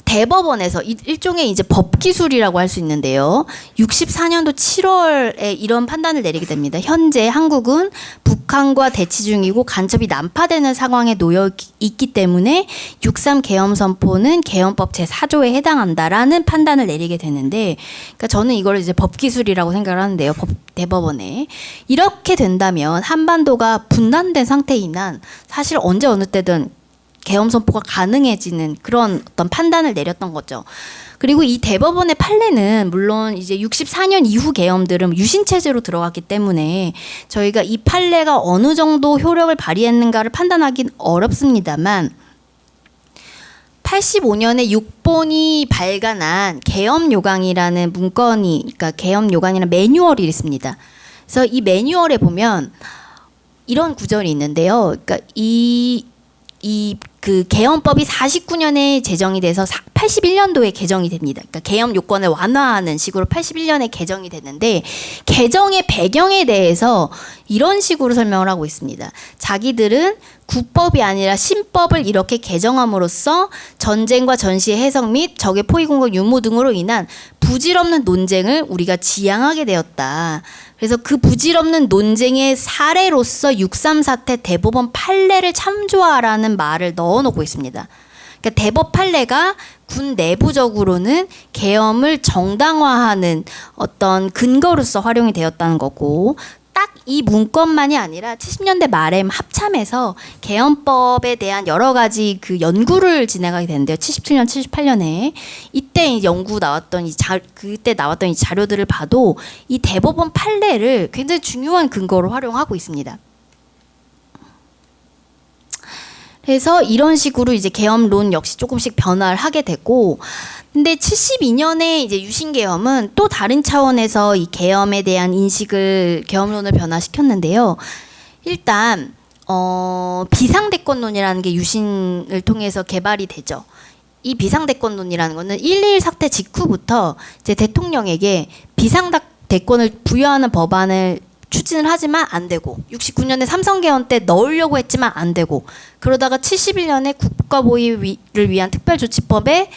대법원에서 일종의 이제 법 기술이라고 할 수 있는데요. 64년도 7월에 이런 판단을 내리게 됩니다. 현재 한국은 북한과 대치 중이고 간첩이 난파되는 상황에 놓여 있기 때문에 6.3 계엄 선포는 계엄법 제4조에 해당한다라는 판단을 내리게 되는데, 그러니까 저는 이걸 이제 법 기술이라고 생각을 하는데요. 대법원에 이렇게 된다면 한반도가 분단된 상태인 한 사실 언제 어느 때든 계엄 선포가 가능해지는 그런 어떤 판단을 내렸던 거죠. 그리고 이 대법원의 판례는 물론 이제 64년 이후 계엄들은 유신 체제로 들어갔기 때문에 저희가 이 판례가 어느 정도 효력을 발휘했는가를 판단하기는 어렵습니다만 85년에 육본이 발간한 계엄 요강이라는 문건이, 그러니까 계엄 요강이라는 매뉴얼이 있습니다. 그래서 이 매뉴얼에 보면 이런 구절이 있는데요. 그러니까 그 계엄법이 49년에 제정이 돼서 81년도에 개정이 됩니다. 그러니까 계엄 요건을 완화하는 식으로 81년에 개정이 됐는데 개정의 배경에 대해서 이런 식으로 설명을 하고 있습니다. 자기들은 국법이 아니라 신법을 이렇게 개정함으로써 전쟁과 전시의 해석 및 적의 포위 공격 유무 등으로 인한 부질없는 논쟁을 우리가 지양하게 되었다. 그래서 그 부질없는 논쟁의 사례로서 6.3 사태 대법원 판례를 참조하라는 말을 넣어놓고 있습니다. 그러니까 대법 판례가 군 내부적으로는 계엄을 정당화하는 어떤 근거로서 활용이 되었다는 거고, 딱 이 문건만이 아니라 70년대 말에 합참에서 계엄법에 대한 여러 가지 그 연구를 진행하게 되는데요. 77년, 78년에 이때 이 연구 나왔던 그때 나왔던 이 자료들을 봐도 이 대법원 판례를 굉장히 중요한 근거로 활용하고 있습니다. 그래서 이런 식으로 이제 계엄론 역시 조금씩 변화를 하게 되고, 근데 72년에 이제 유신계엄은 또 다른 차원에서 이 계엄에 대한 인식을, 계엄론을 변화시켰는데요. 일단 비상대권론이라는 게 유신을 통해서 개발이 되죠. 이 비상대권론이라는 거는 1.2.1 사태 직후부터 이제 대통령에게 비상대권을 부여하는 법안을 추진을 하지만 안 되고, 69년에 삼성계엄 때 넣으려고 했지만 안 되고, 그러다가 71년에 국가보위를 위한 특별조치법을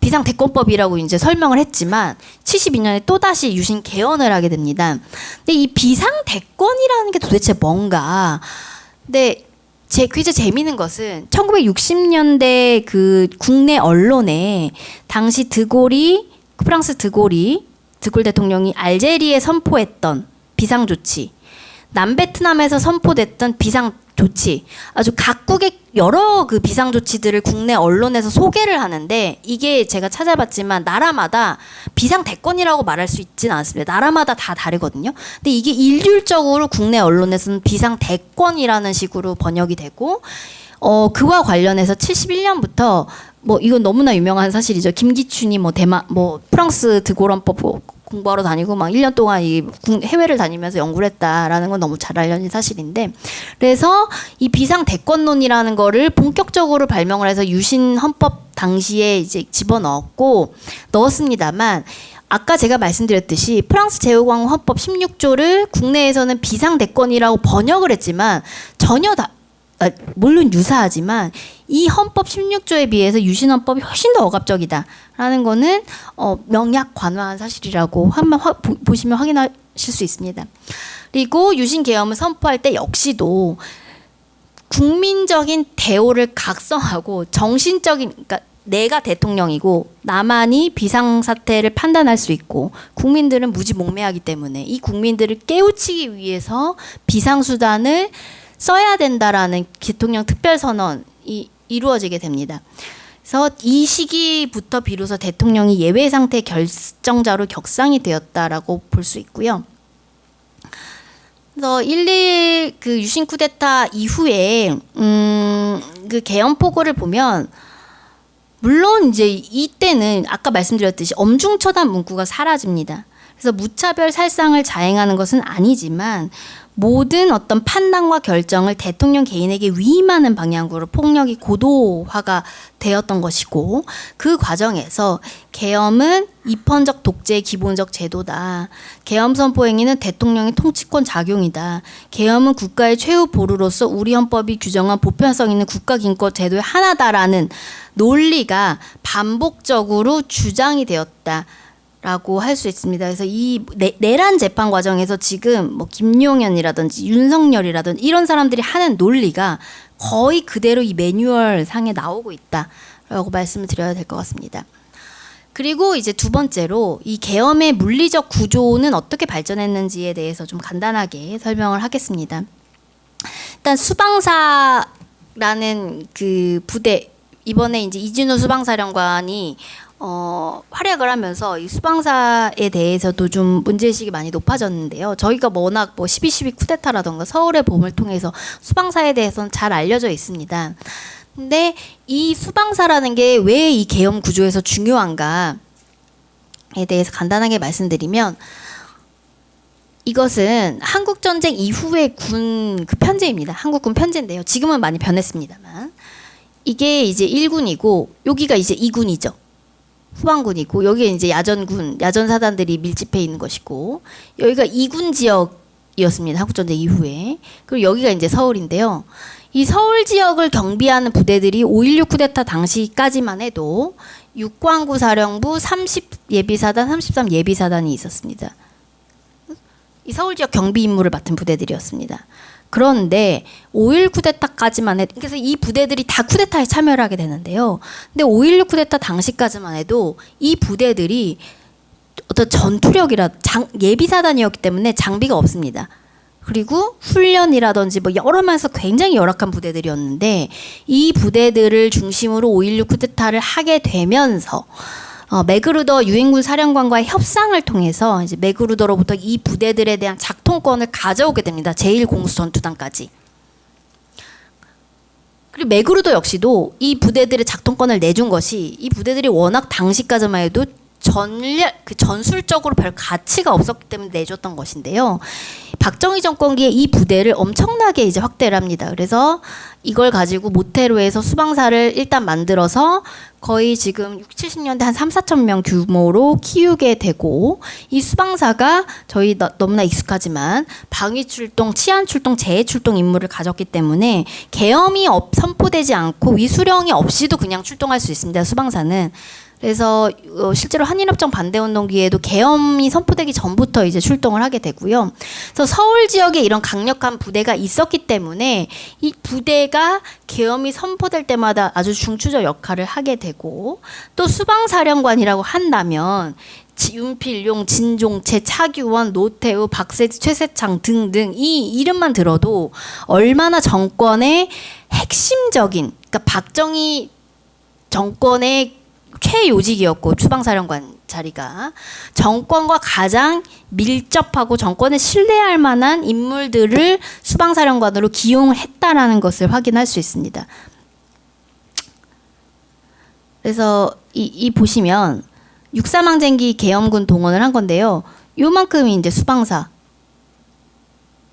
비상대권법이라고 이제 설명을 했지만 72년에 또다시 유신 개헌을 하게 됩니다. 근데 이 비상대권이라는 게 도대체 뭔가? 근데 굉장히 재미있는 것은 1960년대 그 국내 언론에 당시 프랑스 드골 대통령이 알제리에 선포했던 비상조치, 남베트남에서 선포됐던 비상조치, 아주 각국의 여러 그 비상조치들을 국내 언론에서 소개를 하는데, 이게 제가 찾아봤지만 나라마다 비상대권이라고 말할 수 있지는 않습니다. 나라마다 다 다르거든요. 근데 이게 일률적으로 국내 언론에서는 비상대권이라는 식으로 번역이 되고, 그와 관련해서 71년부터 이건 너무나 유명한 사실이죠. 김기춘이 프랑스 드골헌법 공부하러 다니고 막 1년 동안 해외를 다니면서 연구를 했다라는 건 너무 잘 알려진 사실인데, 그래서 이 비상대권론이라는 거를 본격적으로 발명을 해서 유신 헌법 당시에 이제 넣었습니다만, 아까 제가 말씀드렸듯이 프랑스 제후광후 헌법 16조를 국내에서는 비상대권이라고 번역을 했지만 전혀 물론 유사하지만 이 헌법 16조에 비해서 유신헌법이 훨씬 더 억압적이다라는 거는 명약관화한 사실이라고 한번 보시면 확인하실 수 있습니다. 그리고 유신계엄을 선포할 때 역시도 국민적인 대오를 각성하고 그러니까 내가 대통령이고 나만이 비상사태를 판단할 수 있고 국민들은 무지몽매하기 때문에 이 국민들을 깨우치기 위해서 비상수단을 써야 된다라는 대통령 특별선언이 이루어지게 됩니다. 그래서 이 시기부터 비로소 대통령이 예외 상태 결정자로 격상이 되었다라고 볼 수 있고요. 그래서 1.1 그 유신 쿠데타 이후에 그 계엄 포고를 보면, 물론 이제 이때는 아까 말씀드렸듯이 엄중처단 문구가 사라집니다. 그래서 무차별 살상을 자행하는 것은 아니지만 모든 어떤 판단과 결정을 대통령 개인에게 위임하는 방향으로 폭력이 고도화가 되었던 것이고, 그 과정에서 계엄은 입헌적 독재의 기본적 제도다. 계엄 선포 행위는 대통령의 통치권 작용이다. 계엄은 국가의 최후 보루로서 우리 헌법이 규정한 보편성 있는 국가기껏 제도의 하나다라는 논리가 반복적으로 주장이 되었다. 라고 할 수 있습니다. 그래서 이 내란 재판 과정에서 지금 김용현이라든지 윤석열이라든지 이런 사람들이 하는 논리가 거의 그대로 이 매뉴얼 상에 나오고 있다라고 말씀을 드려야 될 것 같습니다. 그리고 이제 두 번째로 이 계엄의 물리적 구조는 어떻게 발전했는지에 대해서 좀 간단하게 설명을 하겠습니다. 일단 수방사라는 그 부대, 이번에 이제 이진우 수방사령관이 활약을 하면서 이 수방사에 대해서도 좀 문제의식이 많이 높아졌는데요. 저희가 워낙 12.12 쿠데타라던가 서울의 봄을 통해서 수방사에 대해서는 잘 알려져 있습니다. 근데 이 수방사라는 게 왜 이 계엄 구조에서 중요한가에 대해서 간단하게 말씀드리면, 이것은 한국전쟁 이후의 군 그 편제입니다. 한국군 편제인데요. 지금은 많이 변했습니다만, 이게 이제 1군이고 여기가 이제 2군이죠. 후방군이고, 여기에 이제 야전사단들이 밀집해 있는 것이고, 여기가 2군 지역이었습니다. 한국전쟁 이후에. 그리고 여기가 이제 서울인데요. 이 서울 지역을 경비하는 부대들이 5.16 쿠데타 당시까지만 해도 육광구 사령부 30 예비사단, 33 예비사단이 있었습니다. 이 서울 지역 경비 임무를 맡은 부대들이었습니다. 그런데 5.16 쿠데타까지만 해도, 그래서 이 부대들이 다 쿠데타에 참여를 하게 되는데요. 근데 5.16 쿠데타 당시까지만 해도 이 부대들이 어떤 전투력이라 예비사단이었기 때문에 장비가 없습니다. 그리고 훈련이라든지 뭐 여러 면에서 굉장히 열악한 부대들이었는데, 이 부대들을 중심으로 5.16 쿠데타를 하게 되면서 매그루더 유엔군 사령관과의 협상을 통해서 이제 매그루더로부터 이 부대들에 대한 작통권을 가져오게 됩니다. 제1공수전투단까지. 그리고 매그루더 역시도 이 부대들의 작통권을 내준 것이, 이 부대들이 워낙 당시까지만 해도 전술적으로 별 가치가 없었기 때문에 내줬던 것인데요. 박정희 정권기에 이 부대를 엄청나게 이제 확대를 합니다. 그래서 이걸 가지고 모테로에서 수방사를 일단 만들어서 거의 지금 60, 70년대 한 3, 4천 명 규모로 키우게 되고, 이 수방사가 저희 너무나 익숙하지만 방위 출동, 치안 출동, 재해 출동 임무를 가졌기 때문에 계엄이 선포되지 않고 위수령이 없이도 그냥 출동할 수 있습니다. 수방사는. 그래서 실제로 한일협정 반대운동기에도 계엄이 선포되기 전부터 이제 출동을 하게 되고요. 그래서 서울 지역에 이런 강력한 부대가 있었기 때문에 이 부대가 계엄이 선포될 때마다 아주 중추적 역할을 하게 되고, 또 수방사령관이라고 한다면 윤필용, 진종채, 차규원, 노태우, 박세지, 최세창 등등 이 이름만 들어도 얼마나 정권의 핵심적인, 그러니까 박정희 정권의 최요직이었고, 수방사령관 자리가 정권과 가장 밀접하고 정권을 신뢰할 만한 인물들을 수방사령관으로 기용했다라는 것을 확인할 수 있습니다. 그래서 이 보시면 63항쟁기 계엄군 동원을 한 건데요. 요만큼이 이제 수방사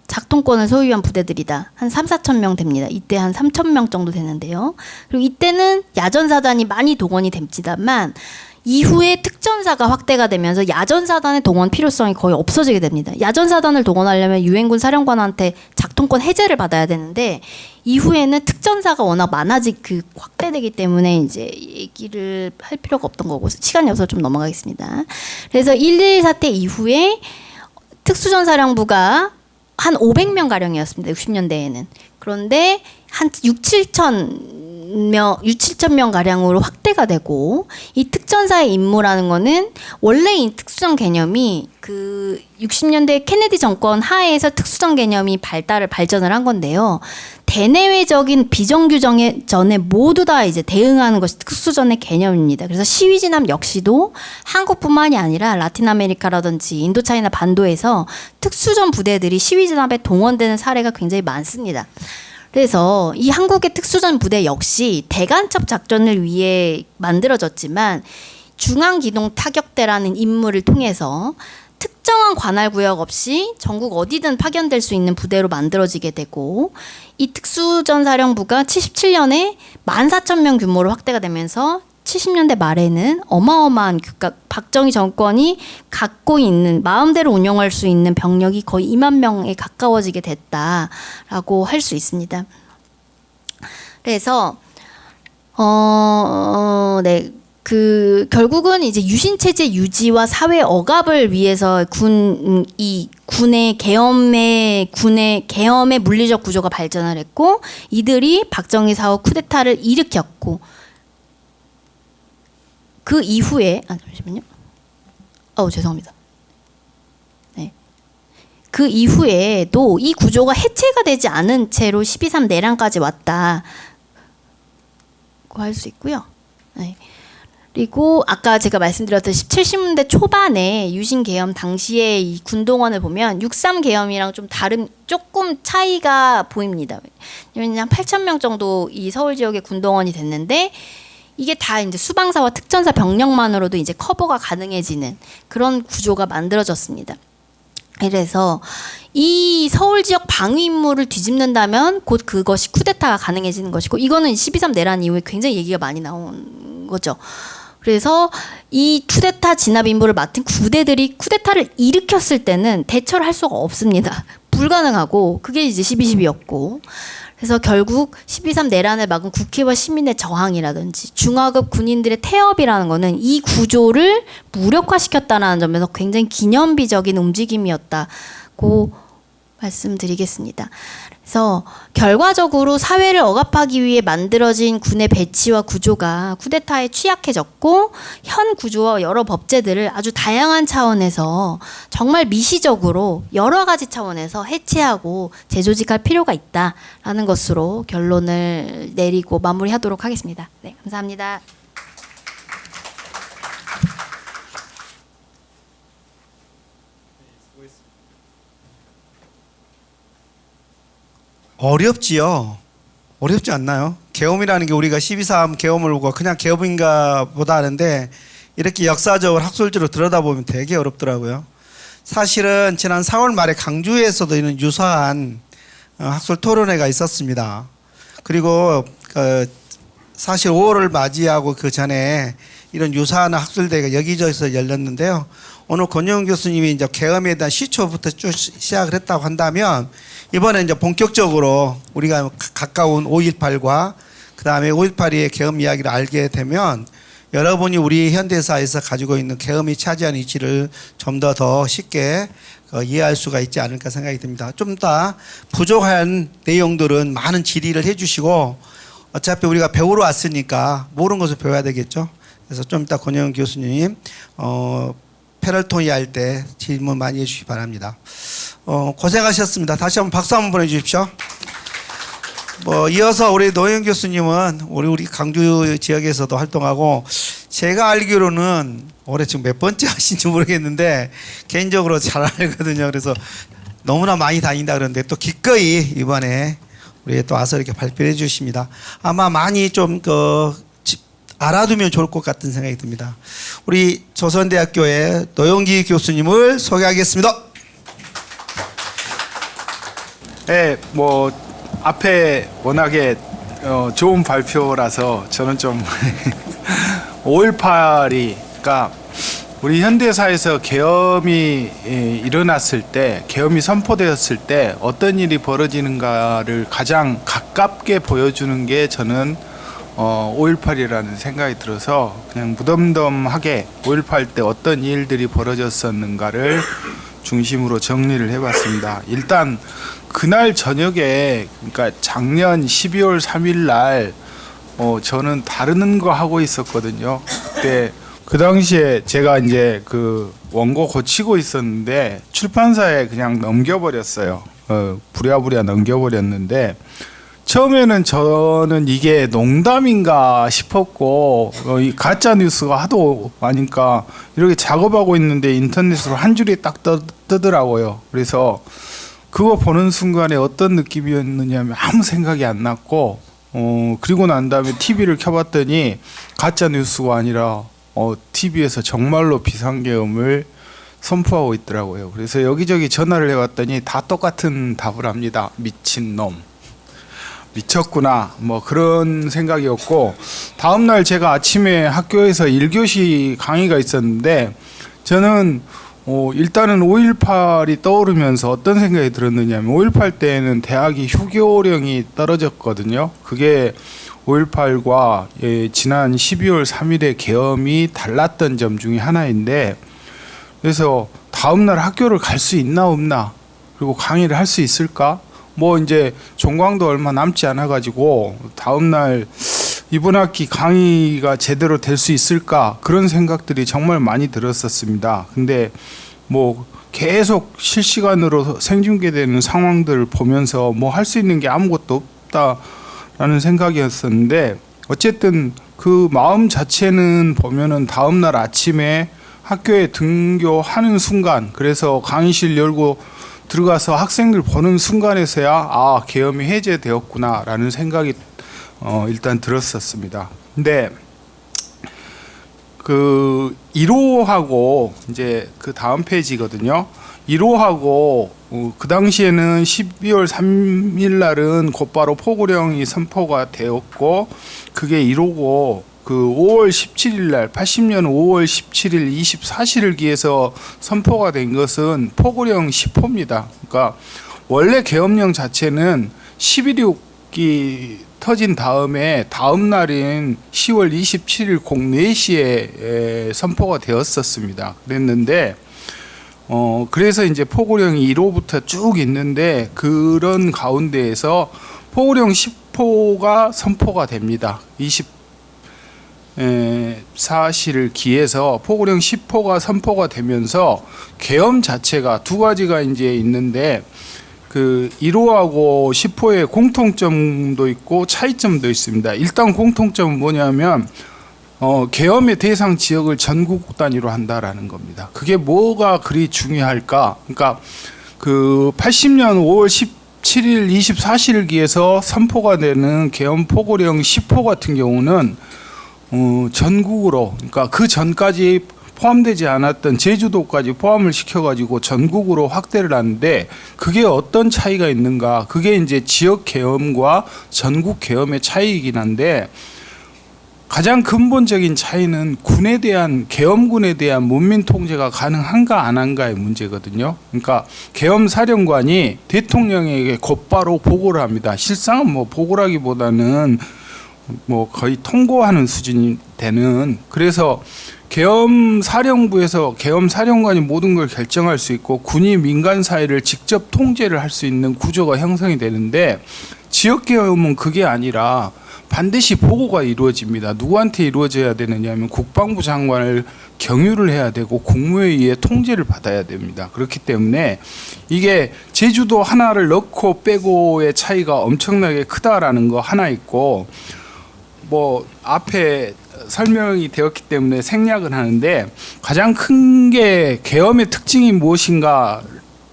작통권을 소유한 부대들이다. 한 3, 4천 명 됩니다. 이때 한 3천 명 정도 되는데요. 그리고 이때는 야전사단이 많이 동원이 됩니다만, 이후에 특전사가 확대가 되면서 야전사단의 동원 필요성이 거의 없어지게 됩니다. 야전사단을 동원하려면 유엔군 사령관한테 작통권 해제를 받아야 되는데, 이후에는 특전사가 워낙 확대되기 때문에 이제 얘기를 할 필요가 없던 거고, 시간이 없어서 좀 넘어가겠습니다. 그래서 1.11 사태 이후에 특수전사령부가 한 500명 가량이었습니다. 60년대에는. 그런데 한 6, 7천 명 가량으로 확대가 되고, 이 특전사의 임무라는 거는 원래 이 특수전 개념이 그 60년대 케네디 정권 하에서 특수전 개념이 발전을 한 건데요. 대내외적인 비정규전에 모두 다 이제 대응하는 것이 특수전의 개념입니다. 그래서 시위 진압 역시도 한국뿐만이 아니라 라틴 아메리카라든지 인도차이나 반도에서 특수전 부대들이 시위 진압에 동원되는 사례가 굉장히 많습니다. 그래서 이 한국의 특수전 부대 역시 대간첩 작전을 위해 만들어졌지만, 중앙기동 타격대라는 임무를 통해서 특정한 관할 구역 없이 전국 어디든 파견될 수 있는 부대로 만들어지게 되고, 이 특수전사령부가 77년에 14,000명 규모로 확대가 되면서 70년대 말에는 어마어마한, 그러니까 박정희 정권이 갖고 있는 마음대로 운영할 수 있는 병력이 거의 2만 명에 가까워지게 됐다라고 할 수 있습니다. 그래서 결국은 이제 유신 체제 유지와 사회 억압을 위해서 군의 계엄의 물리적 구조가 발전을 했고, 이들이 박정희 사후 쿠데타를 일으켰고, 그 이후에 잠시만요. 죄송합니다. 네. 그 이후에도 이 구조가 해체가 되지 않은 채로 12.3 내란까지 왔다고 할 수 있고요. 네. 그리고 아까 제가 말씀드렸듯이 70년대 초반에 유신 계엄 당시에 이 군동원을 보면 63 계엄이랑 좀 조금 차이가 보입니다. 왜냐면 한 8,000명 정도 이 서울 지역에 군동원이 됐는데, 이게 다 이제 수방사와 특전사 병력만으로도 이제 커버가 가능해지는 그런 구조가 만들어졌습니다. 그래서 이 서울 지역 방위 임무를 뒤집는다면 곧 그것이 쿠데타가 가능해지는 것이고, 이거는 12.3 내란 이후에 굉장히 얘기가 많이 나온 거죠. 그래서 이 쿠데타 진압 임무를 맡은 부대들이 쿠데타를 일으켰을 때는 대처를 할 수가 없습니다. 불가능하고, 그게 이제 12.12였고, 그래서 결국 12.3 내란을 막은 국회와 시민의 저항이라든지 중하급 군인들의 태업이라는 거는 이 구조를 무력화시켰다는 점에서 굉장히 기념비적인 움직임이었다고 말씀드리겠습니다. 그래서 결과적으로 사회를 억압하기 위해 만들어진 군의 배치와 구조가 쿠데타에 취약해졌고 현 구조와 여러 법제들을 아주 다양한 차원에서 정말 미시적으로 여러 가지 차원에서 해체하고 재조직할 필요가 있다라는 것으로 결론을 내리고 마무리하도록 하겠습니다. 네, 감사합니다. 어렵지요. 어렵지 않나요? 계엄이라는 게 우리가 12.3 계엄을 보고 그냥 계엄인가 보다 하는데 이렇게 역사적으로 학술적으로 들여다보면 되게 어렵더라고요. 사실은 지난 4월 말에 강주에서도 이런 유사한 학술 토론회가 있었습니다. 그리고 사실 5월을 맞이하고 그 전에 이런 유사한 학술대회가 여기저기서 열렸는데요. 오늘 권영훈 교수님이 이제 계엄에 대한 시초부터 쭉 시작을 했다고 한다면 이번에 이제 본격적으로 우리가 가까운 5.18과 그 다음에 5.18의 계엄 이야기를 알게 되면 여러분이 우리 현대사에서 가지고 있는 계엄이 차지하는 위치를 좀 더 쉽게 이해할 수가 있지 않을까 생각이 듭니다. 좀 더 부족한 내용들은 많은 질의를 해주시고 어차피 우리가 배우러 왔으니까 모르는 것을 배워야 되겠죠. 그래서 좀 이따 권영훈 교수님 패럴토이 할 때 질문 많이 해주시기 바랍니다. 고생하셨습니다. 다시 한번 박수 한번 보내주십시오. 이어서 우리 노영 교수님은 우리 강주 지역에서도 활동하고 제가 알기로는 올해 지금 몇 번째 하신지 모르겠는데 개인적으로 잘 알거든요. 그래서 너무나 많이 다닌다 그러는데 또 기꺼이 이번에 우리 또 와서 이렇게 발표해 주십니다. 아마 많이 좀 알아두면 좋을 것 같은 생각이 듭니다. 우리 조선대학교의 노영기 교수님을 소개하겠습니다. 네, 앞에 워낙에 좋은 발표라서 저는 좀 5.18이 그러니까 우리 현대사에서 계엄이 일어났을 때, 계엄이 선포되었을 때 어떤 일이 벌어지는가를 가장 가깝게 보여주는 게 저는 5.18이라는 생각이 들어서 그냥 무덤덤하게 5.18 때 어떤 일들이 벌어졌었는가를 중심으로 정리를 해봤습니다. 일단 그날 저녁에, 그러니까 작년 12월 3일 날 저는 다른 거 하고 있었거든요. 그때 그 당시에 제가 이제 그 원고 고치고 있었는데 출판사에 그냥 넘겨버렸어요. 부랴부랴 넘겨버렸는데 처음에는 저는 이게 농담인가 싶었고 이 가짜 뉴스가 하도 많으니까 이렇게 작업하고 있는데 인터넷으로 한 줄이 딱 뜨더라고요. 그래서 그거 보는 순간에 어떤 느낌이었느냐면 아무 생각이 안 났고 그리고 난 다음에 TV를 켜봤더니 가짜 뉴스가 아니라 TV에서 정말로 비상계엄을 선포하고 있더라고요. 그래서 여기저기 전화를 해봤더니 다 똑같은 답을 합니다. 미친놈, 미쳤구나, 그런 생각이었고, 다음날 제가 아침에 학교에서 1교시 강의가 있었는데 저는 일단은 5.18이 떠오르면서 어떤 생각이 들었느냐면 5.18 때에는 대학이 휴교령이 떨어졌거든요. 그게 5.18과 지난 12월 3일의 계엄이 달랐던 점 중에 하나인데, 그래서 다음날 학교를 갈 수 있나 없나, 그리고 강의를 할 수 있을까, 이제 종강도 얼마 남지 않아 가지고 다음날 이번 학기 강의가 제대로 될 수 있을까, 그런 생각들이 정말 많이 들었었습니다. 근데 계속 실시간으로 생중계되는 상황들을 보면서 할 수 있는 게 아무것도 없다라는 생각이었었는데, 어쨌든 그 마음 자체는 보면은 다음날 아침에 학교에 등교하는 순간, 그래서 강의실 열고 들어가서 학생들 보는 순간에서야 계엄이 해제되었구나라는 생각이 일단 들었었습니다. 근데 그 1호하고 이제 그 다음 페이지거든요. 1호하고 그 당시에는 12월 3일 날은 곧바로 포고령이 선포가 되었고, 그게 1호고, 그 5월 17일 날 80년 5월 17일 24시를 기해서 선포가 된 것은 포고령 10호입니다. 그러니까 원래 계엄령 자체는 11.6이 터진 다음에 다음 날인 10월 27일 04시에 선포가 되었었습니다. 그랬는데 그래서 이제 포고령이 1호부터 쭉 있는데 그런 가운데에서 포고령 10호가 선포가 됩니다. 24시를 기해서 포고령 10호가 선포가 되면서 계엄 자체가 두 가지가 이제 있는데 그 1호하고 10호의 공통점도 있고 차이점도 있습니다. 일단 공통점은 뭐냐면 계엄의 대상 지역을 전국 단위로 한다라는 겁니다. 그게 뭐가 그리 중요할까? 그러니까 그 80년 5월 17일 24시를 기해서 선포가 되는 계엄 포고령 10호 같은 경우는 전국으로, 그러니까 그 전까지 포함되지 않았던 제주도까지 포함을 시켜가지고 전국으로 확대를 하는데 그게 어떤 차이가 있는가? 그게 이제 지역 계엄과 전국 계엄의 차이이긴 한데 가장 근본적인 차이는 군에 대한 계엄군에 대한 문민 통제가 가능한가 안 한가의 문제거든요. 그러니까 계엄 사령관이 대통령에게 곧바로 보고를 합니다. 실상은 뭐 보고라기보다는 뭐 거의 통고하는 수준이 되는, 그래서 계엄 사령부에서 계엄 사령관이 모든 걸 결정할 수 있고 군이 민간 사회를 직접 통제를 할 수 있는 구조가 형성이 되는데 지역 계엄은 그게 아니라 반드시 보고가 이루어집니다. 누구한테 이루어져야 되느냐면 국방부 장관을 경유를 해야 되고 국무회의의 통제를 받아야 됩니다. 그렇기 때문에 이게 제주도 하나를 넣고 빼고의 차이가 엄청나게 크다라는 거 하나 있고, 뭐 앞에 설명이 되었기 때문에 생략은 하는데 가장 큰 게 계엄의 특징이 무엇인가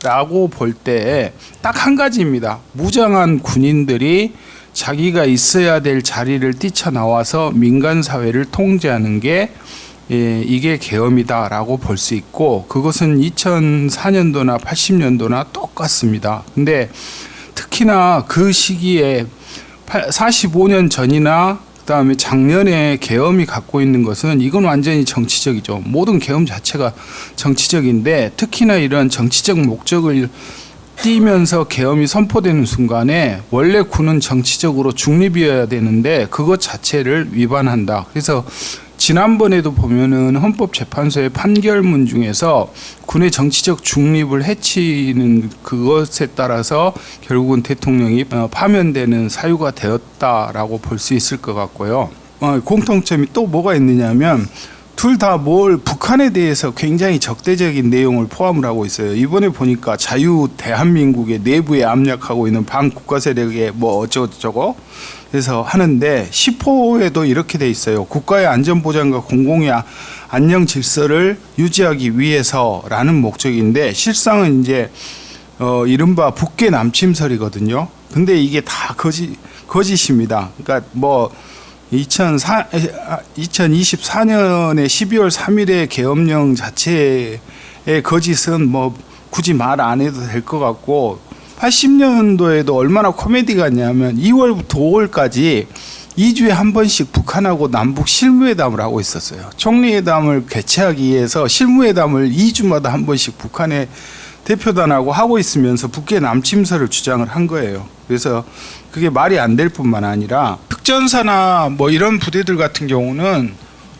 라고 볼 때 딱 한 가지입니다. 무장한 군인들이 자기가 있어야 될 자리를 뛰쳐나와서 민간 사회를 통제하는 게 이게 계엄이다라고 볼 수 있고, 그것은 2004년도나 80년도나 똑같습니다. 근데 특히나 그 시기에 45년 전이나 그다음에 작년에 계엄이 갖고 있는 것은 이건 완전히 정치적이죠. 모든 계엄 자체가 정치적인데 특히나 이런 정치적 목적을 띄면서 계엄이 선포되는 순간에 원래 군은 정치적으로 중립이어야 되는데 그것 자체를 위반한다. 그래서 지난번에도 보면은 헌법재판소의 판결문 중에서 군의 정치적 중립을 해치는 그것에 따라서 결국은 대통령이 파면되는 사유가 되었다라고 볼 수 있을 것 같고요. 공통점이 또 뭐가 있느냐면 둘 다 북한에 대해서 굉장히 적대적인 내용을 포함을 하고 있어요. 이번에 보니까 자유 대한민국의 내부에 압력하고 있는 반국가 세력에 뭐 어쩌고저쩌고 그래서 하는데 10호에도 이렇게 돼 있어요. 국가의 안전보장과 공공의 안녕 질서를 유지하기 위해서라는 목적인데 실상은 이제 이른바 북괴 남침설이거든요. 근데 이게 다 거짓입니다. 그러니까 뭐 2024년에 12월 3일의 계엄령 자체의 거짓은 뭐 굳이 말 안 해도 될 것 같고 80년도에도 얼마나 코미디 같냐면 2월부터 5월까지 2주에 한 번씩 북한하고 남북 실무회담을 하고 있었어요. 총리회담을 개최하기 위해서 실무회담을 2주마다 한 번씩 북한의 대표단하고 하고 있으면서 북괴 남침설을 주장을 한 거예요. 그래서 그게 말이 안 될 뿐만 아니라 특전사나 뭐 이런 부대들 같은 경우는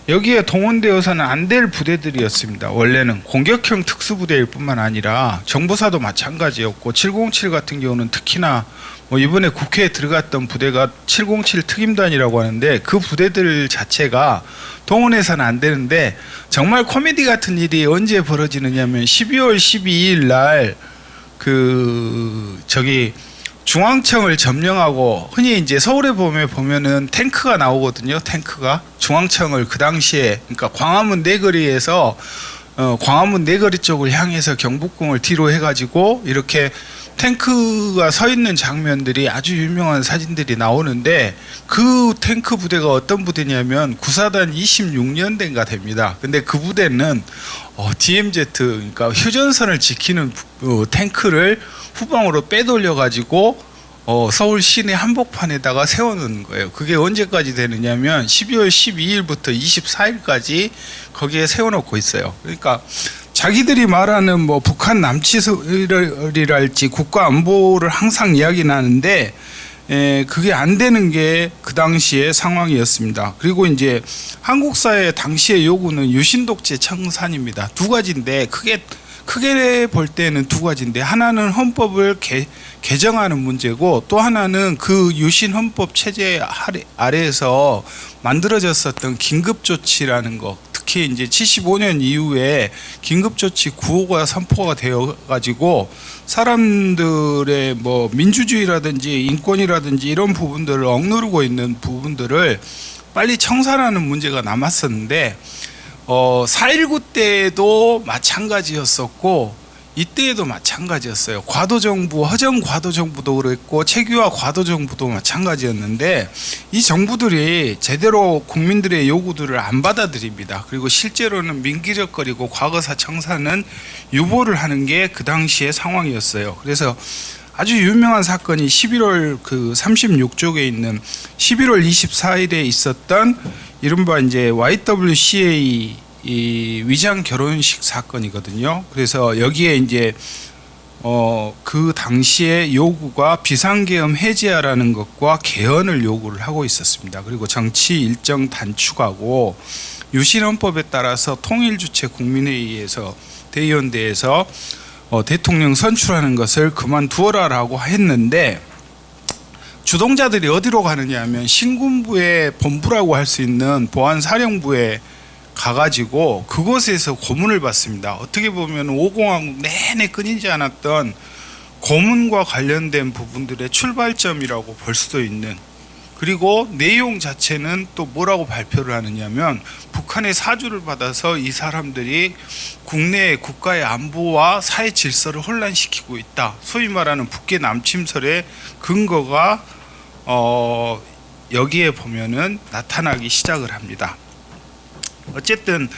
여기에 동원되어서는 안 될 부대들이었습니다. 원래는 공격형 특수부대일 뿐만 아니라 정보사도 마찬가지였고 707 같은 경우는 특히나 뭐 이번에 국회에 들어갔던 부대가 707 특임단이라고 하는데 그 부대들 자체가 동원해서는 안 되는데 정말 코미디 같은 일이 언제 벌어지느냐면 12월 12일 날 중앙청을 점령하고 흔히 이제 서울에 보면은 탱크가 나오거든요. 탱크가 중앙청을 그 당시에 그러니까 광화문 내거리에서 광화문 내거리 쪽을 향해서 경복궁을 뒤로 해가지고 이렇게 탱크가 서 있는 장면들이 아주 유명한 사진들이 나오는데 그 탱크 부대가 어떤 부대냐면 구사단 26년대인가 됩니다. 근데 그 부대는 DMZ 그러니까 휴전선을 지키는 탱크를 후방으로 빼돌려 가지고 서울 시내 한복판에다가 세워놓는 거예요. 그게 언제까지 되느냐면 12월 12일부터 24일까지 거기에 세워놓고 있어요. 그러니까 자기들이 말하는 뭐 북한 남치설이랄지 국가 안보를 항상 이야기는 하는데 그게 안 되는 게 그 당시의 상황이었습니다. 그리고 이제 한국 사회 당시의 요구는 유신 독재 청산입니다. 두 가지인데 크게 크게 볼 때는 두 가지인데, 하나는 헌법을 개정하는 문제고, 또 하나는 그 유신 헌법 체제 아래에서 만들어졌었던 긴급조치라는 거. 특히 이제 75년 이후에 긴급조치 9호가 선포가 되어 가지고 사람들의 뭐 민주주의라든지 인권이라든지 이런 부분들을 억누르고 있는 부분들을 빨리 청산하는 문제가 남았었는데, 4.19 때도 마찬가지였었고 이때에도 마찬가지였어요. 과도정부, 허정 과도정부도 그랬고 최규화 과도정부도 마찬가지였는데, 이 정부들이 제대로 국민들의 요구들을 안 받아들입니다. 그리고 실제로는 민기적거리고 과거사 청산은 유보를 하는 게 그 당시의 상황이었어요. 그래서 아주 유명한 사건이 11월 그 36쪽에 있는 11월 24일에 있었던 이른바 이제 YWCA 이 위장 결혼식 사건이거든요. 그래서 여기에 이제 그 당시의 요구가 비상계엄 해제하라는 것과 개헌을 요구를 하고 있었습니다. 그리고 정치 일정 단축하고 유신헌법에 따라서 통일주체 국민회의에서 대의원대에서 대통령 선출하는 것을 그만두어라라고 했는데, 주동자들이 어디로 가느냐 하면 신군부의 본부라고 할 수 있는 보안사령부에 가가지고 그곳에서 고문을 받습니다. 어떻게 보면 5공화국 내내 끊이지 않았던 고문과 관련된 부분들의 출발점이라고 볼 수도 있는, 그리고 내용 자체는 또 뭐라고 발표를 하느냐면 북한의 사주를 받아서 이 사람들이 국내 국가의 안보와 사회 질서를 혼란시키고 있다. 소위 말하는 북계 남침설의 근거가 여기에 보면은 나타나기 시작을 합니다. 어쨌든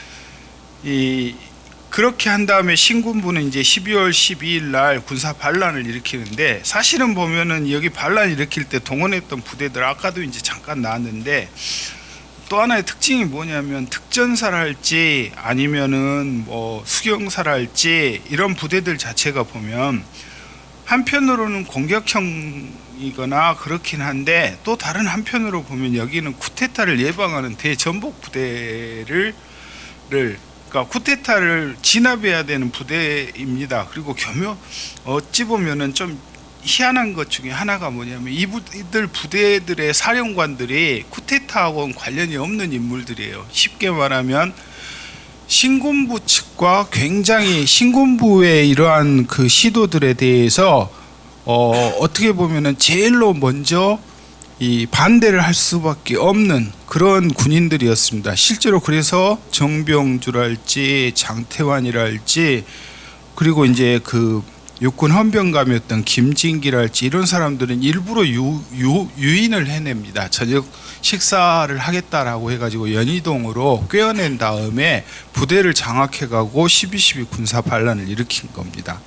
그렇게 한 다음에 신군부는 이제 12월 12일 날 군사 반란을 일으키는데, 사실은 보면은 여기 반란 일으킬 때 동원했던 부대들 아까도 이제 잠깐 나왔는데, 또 하나의 특징이 뭐냐면 특전사랄지 아니면은 뭐 수경사랄지 이런 부대들 자체가 보면 한편으로는 공격형이거나 그렇긴 한데, 또 다른 한편으로 보면 여기는 쿠데타를 예방하는 대전복 부대를 그러니까 쿠데타를 진압해야 되는 부대입니다. 그리고 어찌 보면은 좀 희한한 것 중에 하나가 뭐냐면 이들 부대들의 사령관들이 쿠데타하고는 관련이 없는 인물들이에요. 쉽게 말하면 신군부 측과 굉장히 신군부의 이러한 그 시도들에 대해서 어떻게 보면은 제일로 먼저 이 반대를 할 수밖에 없는 그런 군인들이었습니다. 실제로 그래서 정병주랄지 장태환이랄지, 그리고 이제 그 육군 헌병감이었던 김진기랄지 이런 사람들은 일부러 유인을 해냅니다. 저녁 식사를 하겠다라고 해가지고 연희동으로 꿰어낸 다음에 부대를 장악해가고 12.12 군사 반란을 일으킨 겁니다.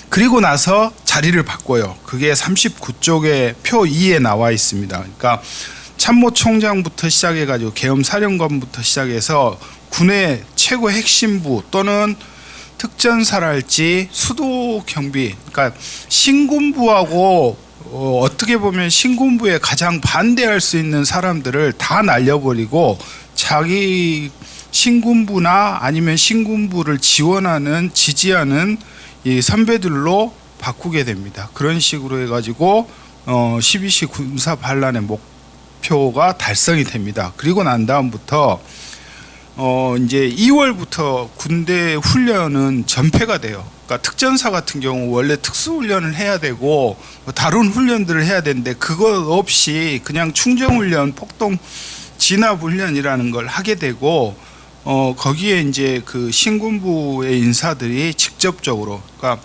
그리고 나서 자리를 바꿔요. 그게 39쪽에 표 2에 나와 있습니다. 그러니까 참모총장부터 시작해가지고 계엄사령관부터 시작해서 군의 최고 핵심부 또는 특전사랄지 수도경비, 그러니까 신군부하고 어떻게 보면 신군부에 가장 반대할 수 있는 사람들을 다 날려버리고 자기 신군부나 아니면 신군부를 지원하는 지지하는 이 선배들로 바꾸게 됩니다. 그런 식으로 해가지고 12.12 군사 반란의 목표가 달성이 됩니다. 그리고 난 다음부터 이제 2월부터 군대 훈련은 전폐가 돼요. 그러니까 특전사 같은 경우 원래 특수훈련을 해야 되고 다른 훈련들을 해야 되는데 그것 없이 그냥 충정훈련, 폭동 진압훈련이라는 걸 하게 되고, 거기에 이제 그 신군부의 인사들이 직접적으로, 그러니까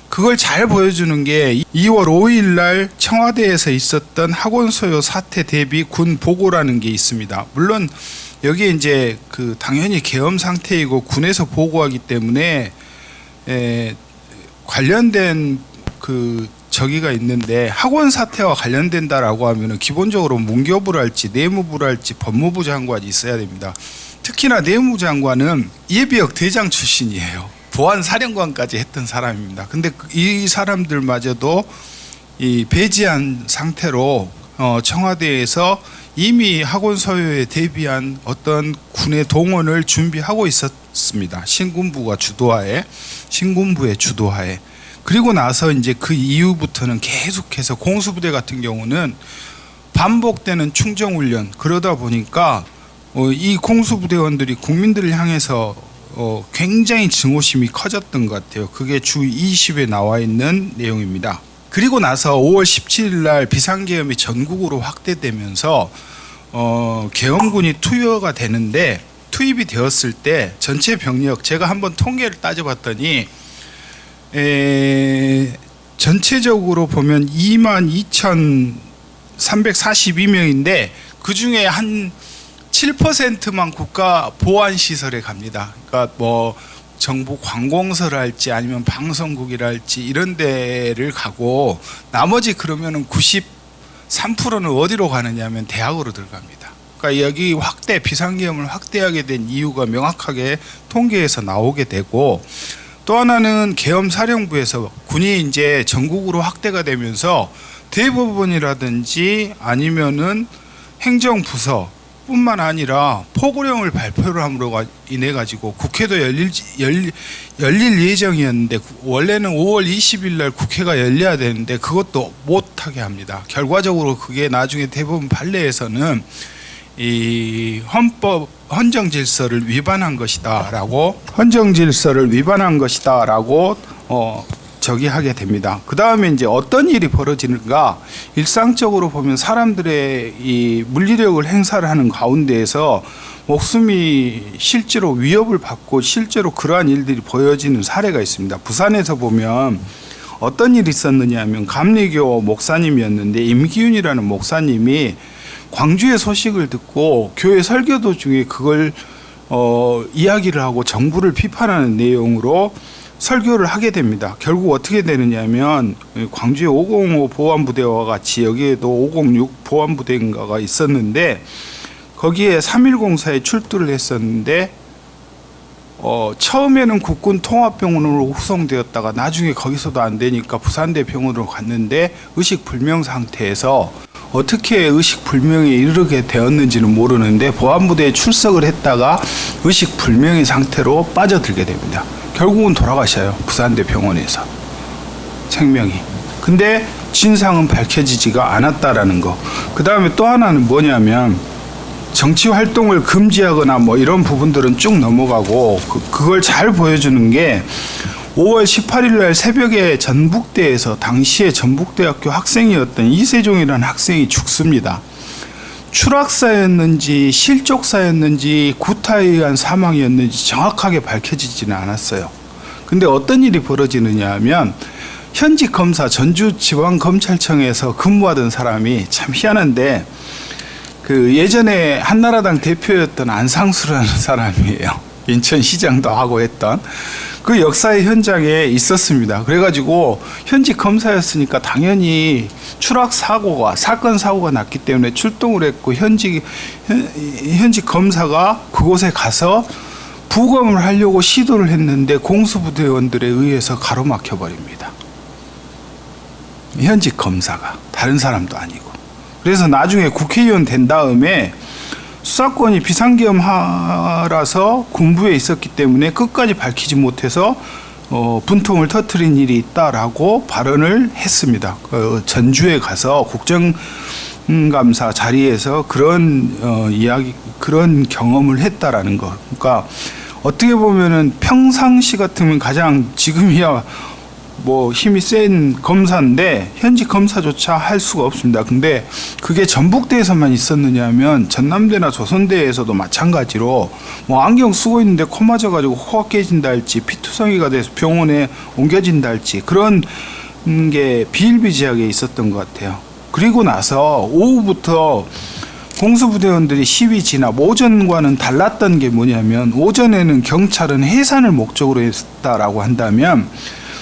그걸 잘 보여주는 게 2월 5일 날 청와대에서 있었던 학원 소요 사태 대비 군 보고라는 게 있습니다. 물론 여기에 이제 그 당연히 계엄 상태이고 군에서 보고하기 때문에 관련된 그 저기가 있는데, 학원 사태와 관련된다라고 하면은 기본적으로 문교부랄지 내무부랄지 법무부 장관이 있어야 됩니다. 특히나 내무부 장관은 예비역 대장 출신이에요. 보안사령관까지 했던 사람입니다. 근데 이 사람들마저도 이 배제한 상태로 청와대에서 이미 학원 소요에 대비한 어떤 군의 동원을 준비하고 있었습니다. 신군부의 주도하에. 그리고 나서 이제 그 이후부터는 계속해서 공수부대 같은 경우는 반복되는 충정훈련, 그러다 보니까 이 공수부대원들이 국민들을 향해서 굉장히 증오심이 커졌던 것 같아요. 그게 주 20에 나와 있는 내용입니다. 그리고 나서 5월 17일 날 비상계엄이 전국으로 확대되면서 계엄군이 투여가 되는데, 투입이 되었을 때 전체 병력, 제가 한번 통계를 따져봤더니 전체적으로 보면 22,342명인데 그 중에 한 7%만 국가 보안 시설에 갑니다. 그러니까 뭐 정부 관공서랄지 아니면 방송국이랄지 이런 데를 가고, 나머지 그러면은 93%는 어디로 가느냐면 대학으로 들어갑니다. 그러니까 여기 비상계엄을 확대하게 된 이유가 명확하게 통계에서 나오게 되고, 또 하나는 계엄사령부에서 군이 이제 전국으로 확대가 되면서 대법원이라든지 아니면은 행정부서 뿐만 아니라 포고령을 발표를 함으로 인해 가지고 국회도 열릴 예정이었는데, 원래는 5월 20일 날 국회가 열려야 되는데 그것도 못하게 합니다. 결과적으로 그게 나중에 대법원 판례에서는 이 헌정질서를 위반한 것이다라고 저기하게 됩니다. 그 다음에 이제 어떤 일이 벌어지는가, 일상적으로 보면 사람들의 이 물리력을 행사를 하는 가운데에서 목숨이 실제로 위협을 받고 실제로 그러한 일들이 보여지는 사례가 있습니다. 부산에서 보면 어떤 일이 있었느냐 하면, 감리교 목사님이었는데 임기윤이라는 목사님이 광주의 소식을 듣고 교회 설교 도중에 그걸 이야기를 하고 정부를 비판하는 내용으로 설교를 하게 됩니다. 결국 어떻게 되느냐면, 광주의 505 보안부대와 같이 여기에도 506 보안부대인가가 있었는데, 거기에 3.1공사에 출두를 했었는데 처음에는 국군 통합병원으로 후송되었다가 나중에 거기서도 안 되니까 부산대 병원으로 갔는데 의식불명 상태에서, 어떻게 의식불명에 이르게 되었는지는 모르는데 보안부대에 출석을 했다가 의식불명의 상태로 빠져들게 됩니다. 결국은 돌아가셔요. 부산대 병원에서 생명이. 근데 진상은 밝혀지지가 않았다라는 거. 그 다음에 또 하나는 뭐냐면, 정치 활동을 금지하거나 뭐 이런 부분들은 쭉 넘어가고, 그걸 잘 보여주는 게 5월 18일 날 새벽에 전북대에서 당시에 전북대학교 학생이었던 이세종이라는 학생이 죽습니다. 추락사였는지 실족사였는지 구타에 의한 사망이었는지 정확하게 밝혀지지는 않았어요. 근데 어떤 일이 벌어지느냐 하면, 현직 검사, 전주지방검찰청에서 근무하던 사람이, 참 희한한데 그 예전에 한나라당 대표였던 안상수라는 사람이에요. 인천시장도 하고 했던 그 역사의 현장에 있었습니다. 그래가지고 현직 검사였으니까 당연히 사건 사고가 났기 때문에 출동을 했고, 현직 검사가 그곳에 가서 부검을 하려고 시도를 했는데 공수부대원들에 의해서 가로막혀 버립니다. 현직 검사가, 다른 사람도 아니고. 그래서 나중에 국회의원 된 다음에 수사권이 비상계엄하라서 군부에 있었기 때문에 끝까지 밝히지 못해서 분통을 터뜨린 일이 있다라고 발언을 했습니다. 전주에 가서 국정감사 자리에서 그런 그런 경험을 했다라는 거. 그러니까 어떻게 보면은 평상시 같으면 가장, 지금이야 뭐 힘이 센 검사인데 현직 검사조차 할 수가 없습니다. 근데 그게 전북대에서만 있었느냐 하면 전남대나 조선대에서도 마찬가지로 뭐 안경 쓰고 있는데 코 맞아가지고 코가 깨진다 할지, 피투성이가 돼서 병원에 옮겨진다 할지, 그런 게 비일비재하게 있었던 것 같아요. 그리고 나서 오후부터 공수부대원들이 시위 진압, 오전과는 달랐던 게 뭐냐면, 오전에는 경찰은 해산을 목적으로 했다라고 한다면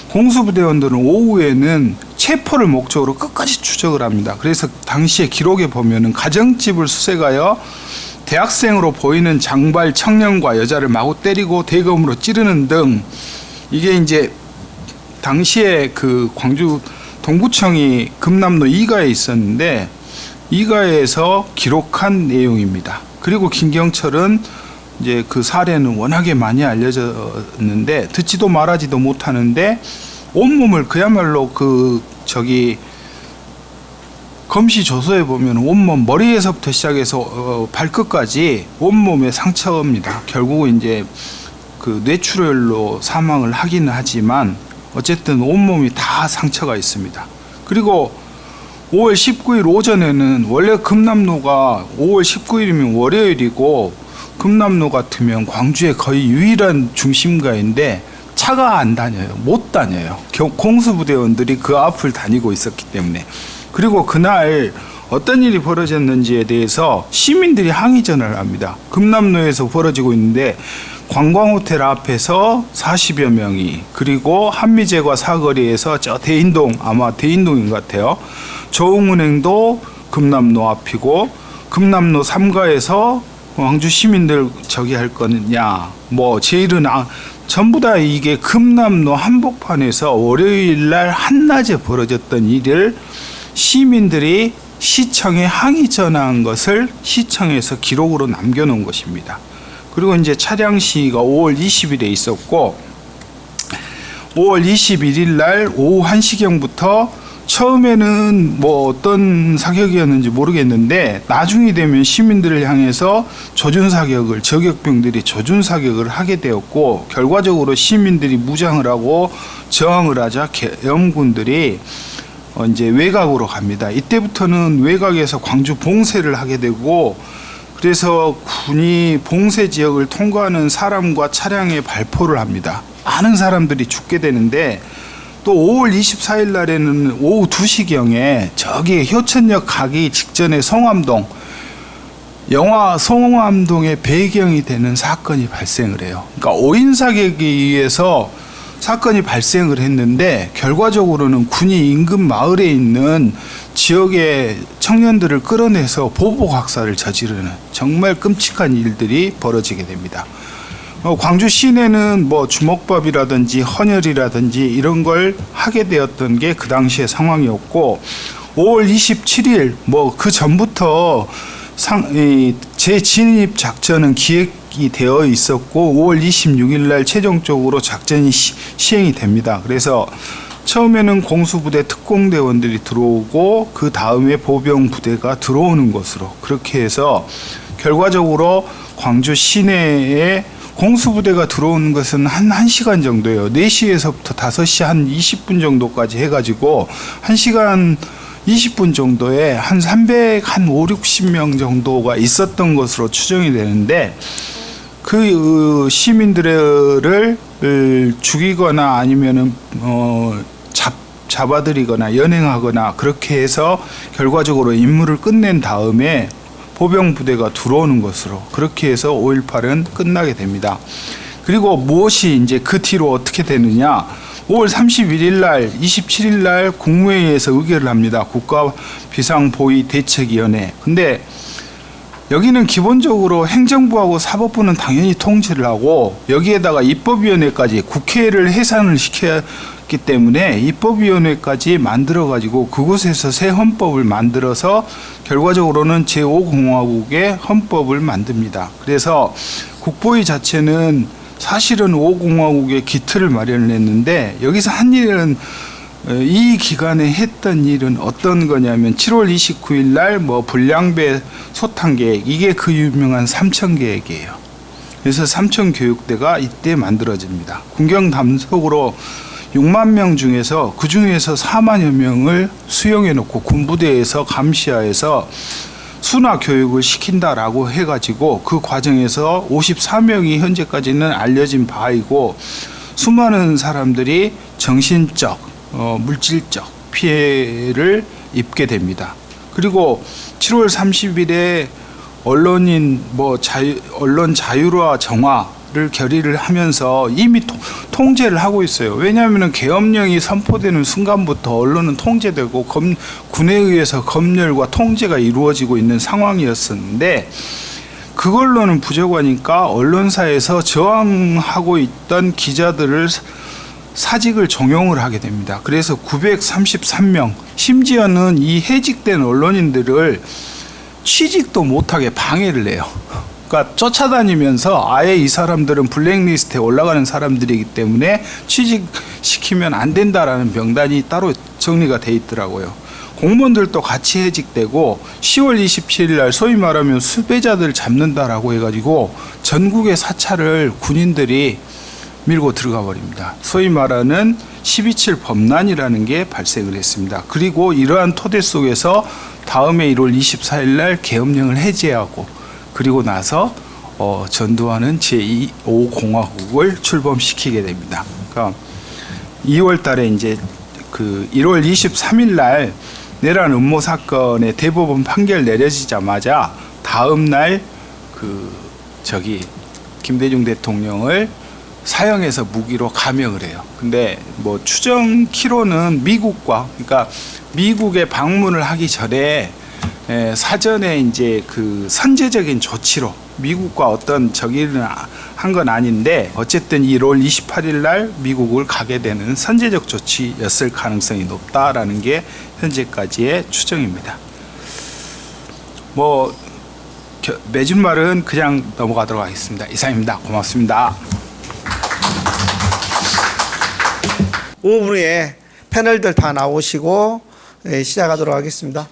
공수부대원들은 오후에는 체포를 목적으로 끝까지 추적을 합니다. 그래서 당시에 기록에 보면은 가정집을 수색하여 대학생으로 보이는 장발 청년과 여자를 마구 때리고 대검으로 찌르는 등, 이게 이제 당시에 그 광주 동구청이 금남로 2가에 있었는데 2가에서 기록한 내용입니다. 그리고 김경철은 이제 그 사례는 워낙에 많이 알려졌는데 듣지도 말하지도 못하는데 온몸을 그야말로 검시 조서에 보면 온몸 머리에서부터 시작해서 발끝까지 온몸에 상처입니다. 결국 이제 그 뇌출혈로 사망을 하기는 하지만 어쨌든 온몸이 다 상처가 있습니다. 그리고 5월 19일 오전에는 원래 금남로가 5월 19일이면 월요일이고 금남로 같으면 광주의 거의 유일한 중심가인데 차가 안 다녀요. 못 다녀요. 공수부대원들이 그 앞을 다니고 있었기 때문에. 그리고 그날 어떤 일이 벌어졌는지에 대해서 시민들이 항의 전화를 합니다. 금남로에서 벌어지고 있는데 관광호텔 앞에서 40여 명이, 그리고 한미제과 사거리에서 저 대인동, 아마 대인동인 것 같아요. 저흥은행도 금남로 앞이고 금남로 3가에서 광주 시민들 저기 할 거냐, 뭐 제일은 전부 다 이게 금남로 한복판에서 월요일 날 한낮에 벌어졌던 일을 시민들이 시청에 항의 전화한 것을 시청에서 기록으로 남겨놓은 것입니다. 그리고 이제 차량 시위가 5월 20일에 있었고 5월 21일 날 오후 1시경부터 처음에는 뭐 어떤 사격이었는지 모르겠는데 나중이 되면 시민들을 향해서 조준사격을, 저격병들이 조준사격을 하게 되었고 결과적으로 시민들이 무장을 하고 저항을 하자 계엄군들이 이제 외곽으로 갑니다. 이때부터는 외곽에서 광주 봉쇄를 하게 되고 그래서 군이 봉쇄 지역을 통과하는 사람과 차량에 발포를 합니다. 많은 사람들이 죽게 되는데 또 5월 24일 날에는 오후 2시경에 저기 효천역 가기 직전에 성암동, 영화 성암동의 배경이 되는 사건이 발생을 해요. 그러니까 5인 사격에 의해서 사건이 발생을 했는데 결과적으로는 군이 인근 마을에 있는 지역의 청년들을 끌어내서 보복 학살을 저지르는 정말 끔찍한 일들이 벌어지게 됩니다. 광주 시내는 뭐 주먹밥이라든지 헌혈이라든지 이런 걸 하게 되었던 게 그 당시의 상황이었고 5월 27일 뭐 그 전부터 재진입 작전은 기획이 되어 있었고 5월 26일 날 최종적으로 작전이 시행이 됩니다. 그래서 처음에는 공수부대 특공대원들이 들어오고 그 다음에 보병부대가 들어오는 것으로 그렇게 해서 결과적으로 광주 시내에 공수부대가 들어오는 것은 한 1시간 정도예요. 4시에서부터 5시 한 20분 정도까지 해가지고 1시간 20분 정도에 한 350명 정도가 있었던 것으로 추정이 되는데 그 시민들을 죽이거나 아니면은 잡아들이거나 연행하거나 그렇게 해서 결과적으로 임무를 끝낸 다음에 보병부대가 들어오는 것으로 그렇게 해서 5.18은 끝나게 됩니다. 그리고 무엇이 이제 그 뒤로 어떻게 되느냐? 5월 31일 날, 27일 날 국무회의에서 의결을 합니다. 국가비상보위대책위원회. 근데 여기는 기본적으로 행정부하고 사법부는 당연히 통제를 하고 여기에다가 입법위원회까지 국회를 해산을 시켰기 때문에 입법위원회까지 만들어가지고 그곳에서 새 헌법을 만들어서 결과적으로는 제5공화국의 헌법을 만듭니다. 그래서 국보위 자체는 사실은 5공화국의 기틀을 마련을 했는데 여기서 한 일은 이 기간에 했던 일은 어떤 거냐면 7월 29일 날 뭐 불량배 소탕 계획 이게 그 유명한 삼천 계획이에요. 그래서 삼천 교육대가 이때 만들어집니다. 군경 담속으로 6만 명 중에서 그 중에서 4만여 명을 수용해 놓고 군부대에서 감시하에서 순화 교육을 시킨다라고 해가지고 그 과정에서 54명이 현재까지는 알려진 바이고 수많은 사람들이 정신적 물질적 피해를 입게 됩니다. 그리고 7월 30일에 언론인 언론 자유화 정화를 결의를 하면서 이미 통제를 하고 있어요. 왜냐하면 계엄령이 선포되는 순간부터 언론은 통제되고 군에 의해서 검열과 통제가 이루어지고 있는 상황이었었는데 그걸로는 부족하니까 언론사에서 저항하고 있던 기자들을 사직을 종용을 하게 됩니다. 그래서 933명, 심지어는 이 해직된 언론인들을 취직도 못하게 방해를 해요. 그러니까 쫓아다니면서 아예 이 사람들은 블랙리스트에 올라가는 사람들이기 때문에 취직시키면 안 된다라는 명단이 따로 정리가 돼 있더라고요. 공무원들도 같이 해직되고 10월 27일 날 소위 말하면 수배자들 잡는다라고 해가지고 전국의 사찰을 군인들이 밀고 들어가 버립니다. 소위 말하는 12.7 범란이라는 게 발생을 했습니다. 그리고 이러한 토대 속에서 다음에 1월 24일 날 계엄령을 해제하고 그리고 나서 전두환은 제5공화국을 출범시키게 됩니다. 그러니까 2월 달에 이제 그 1월 23일 날 내란 음모 사건의 대법원 판결 내려지자마자 다음 날 김대중 대통령을 사형에서 무기로 감형을 해요. 근데 뭐 추정키로는 그러니까 미국에 방문을 하기 전에 사전에 이제 그 선제적인 조치로 미국과 어떤 저기를 한 건 아닌데 어쨌든 1월 28일 날 미국을 가게 되는 선제적 조치였을 가능성이 높다라는 게 현재까지의 추정입니다. 뭐 맺은 말은 그냥 넘어가도록 하겠습니다. 이상입니다. 고맙습니다. 5분 후에 패널들 다 나오시고 시작하도록 하겠습니다.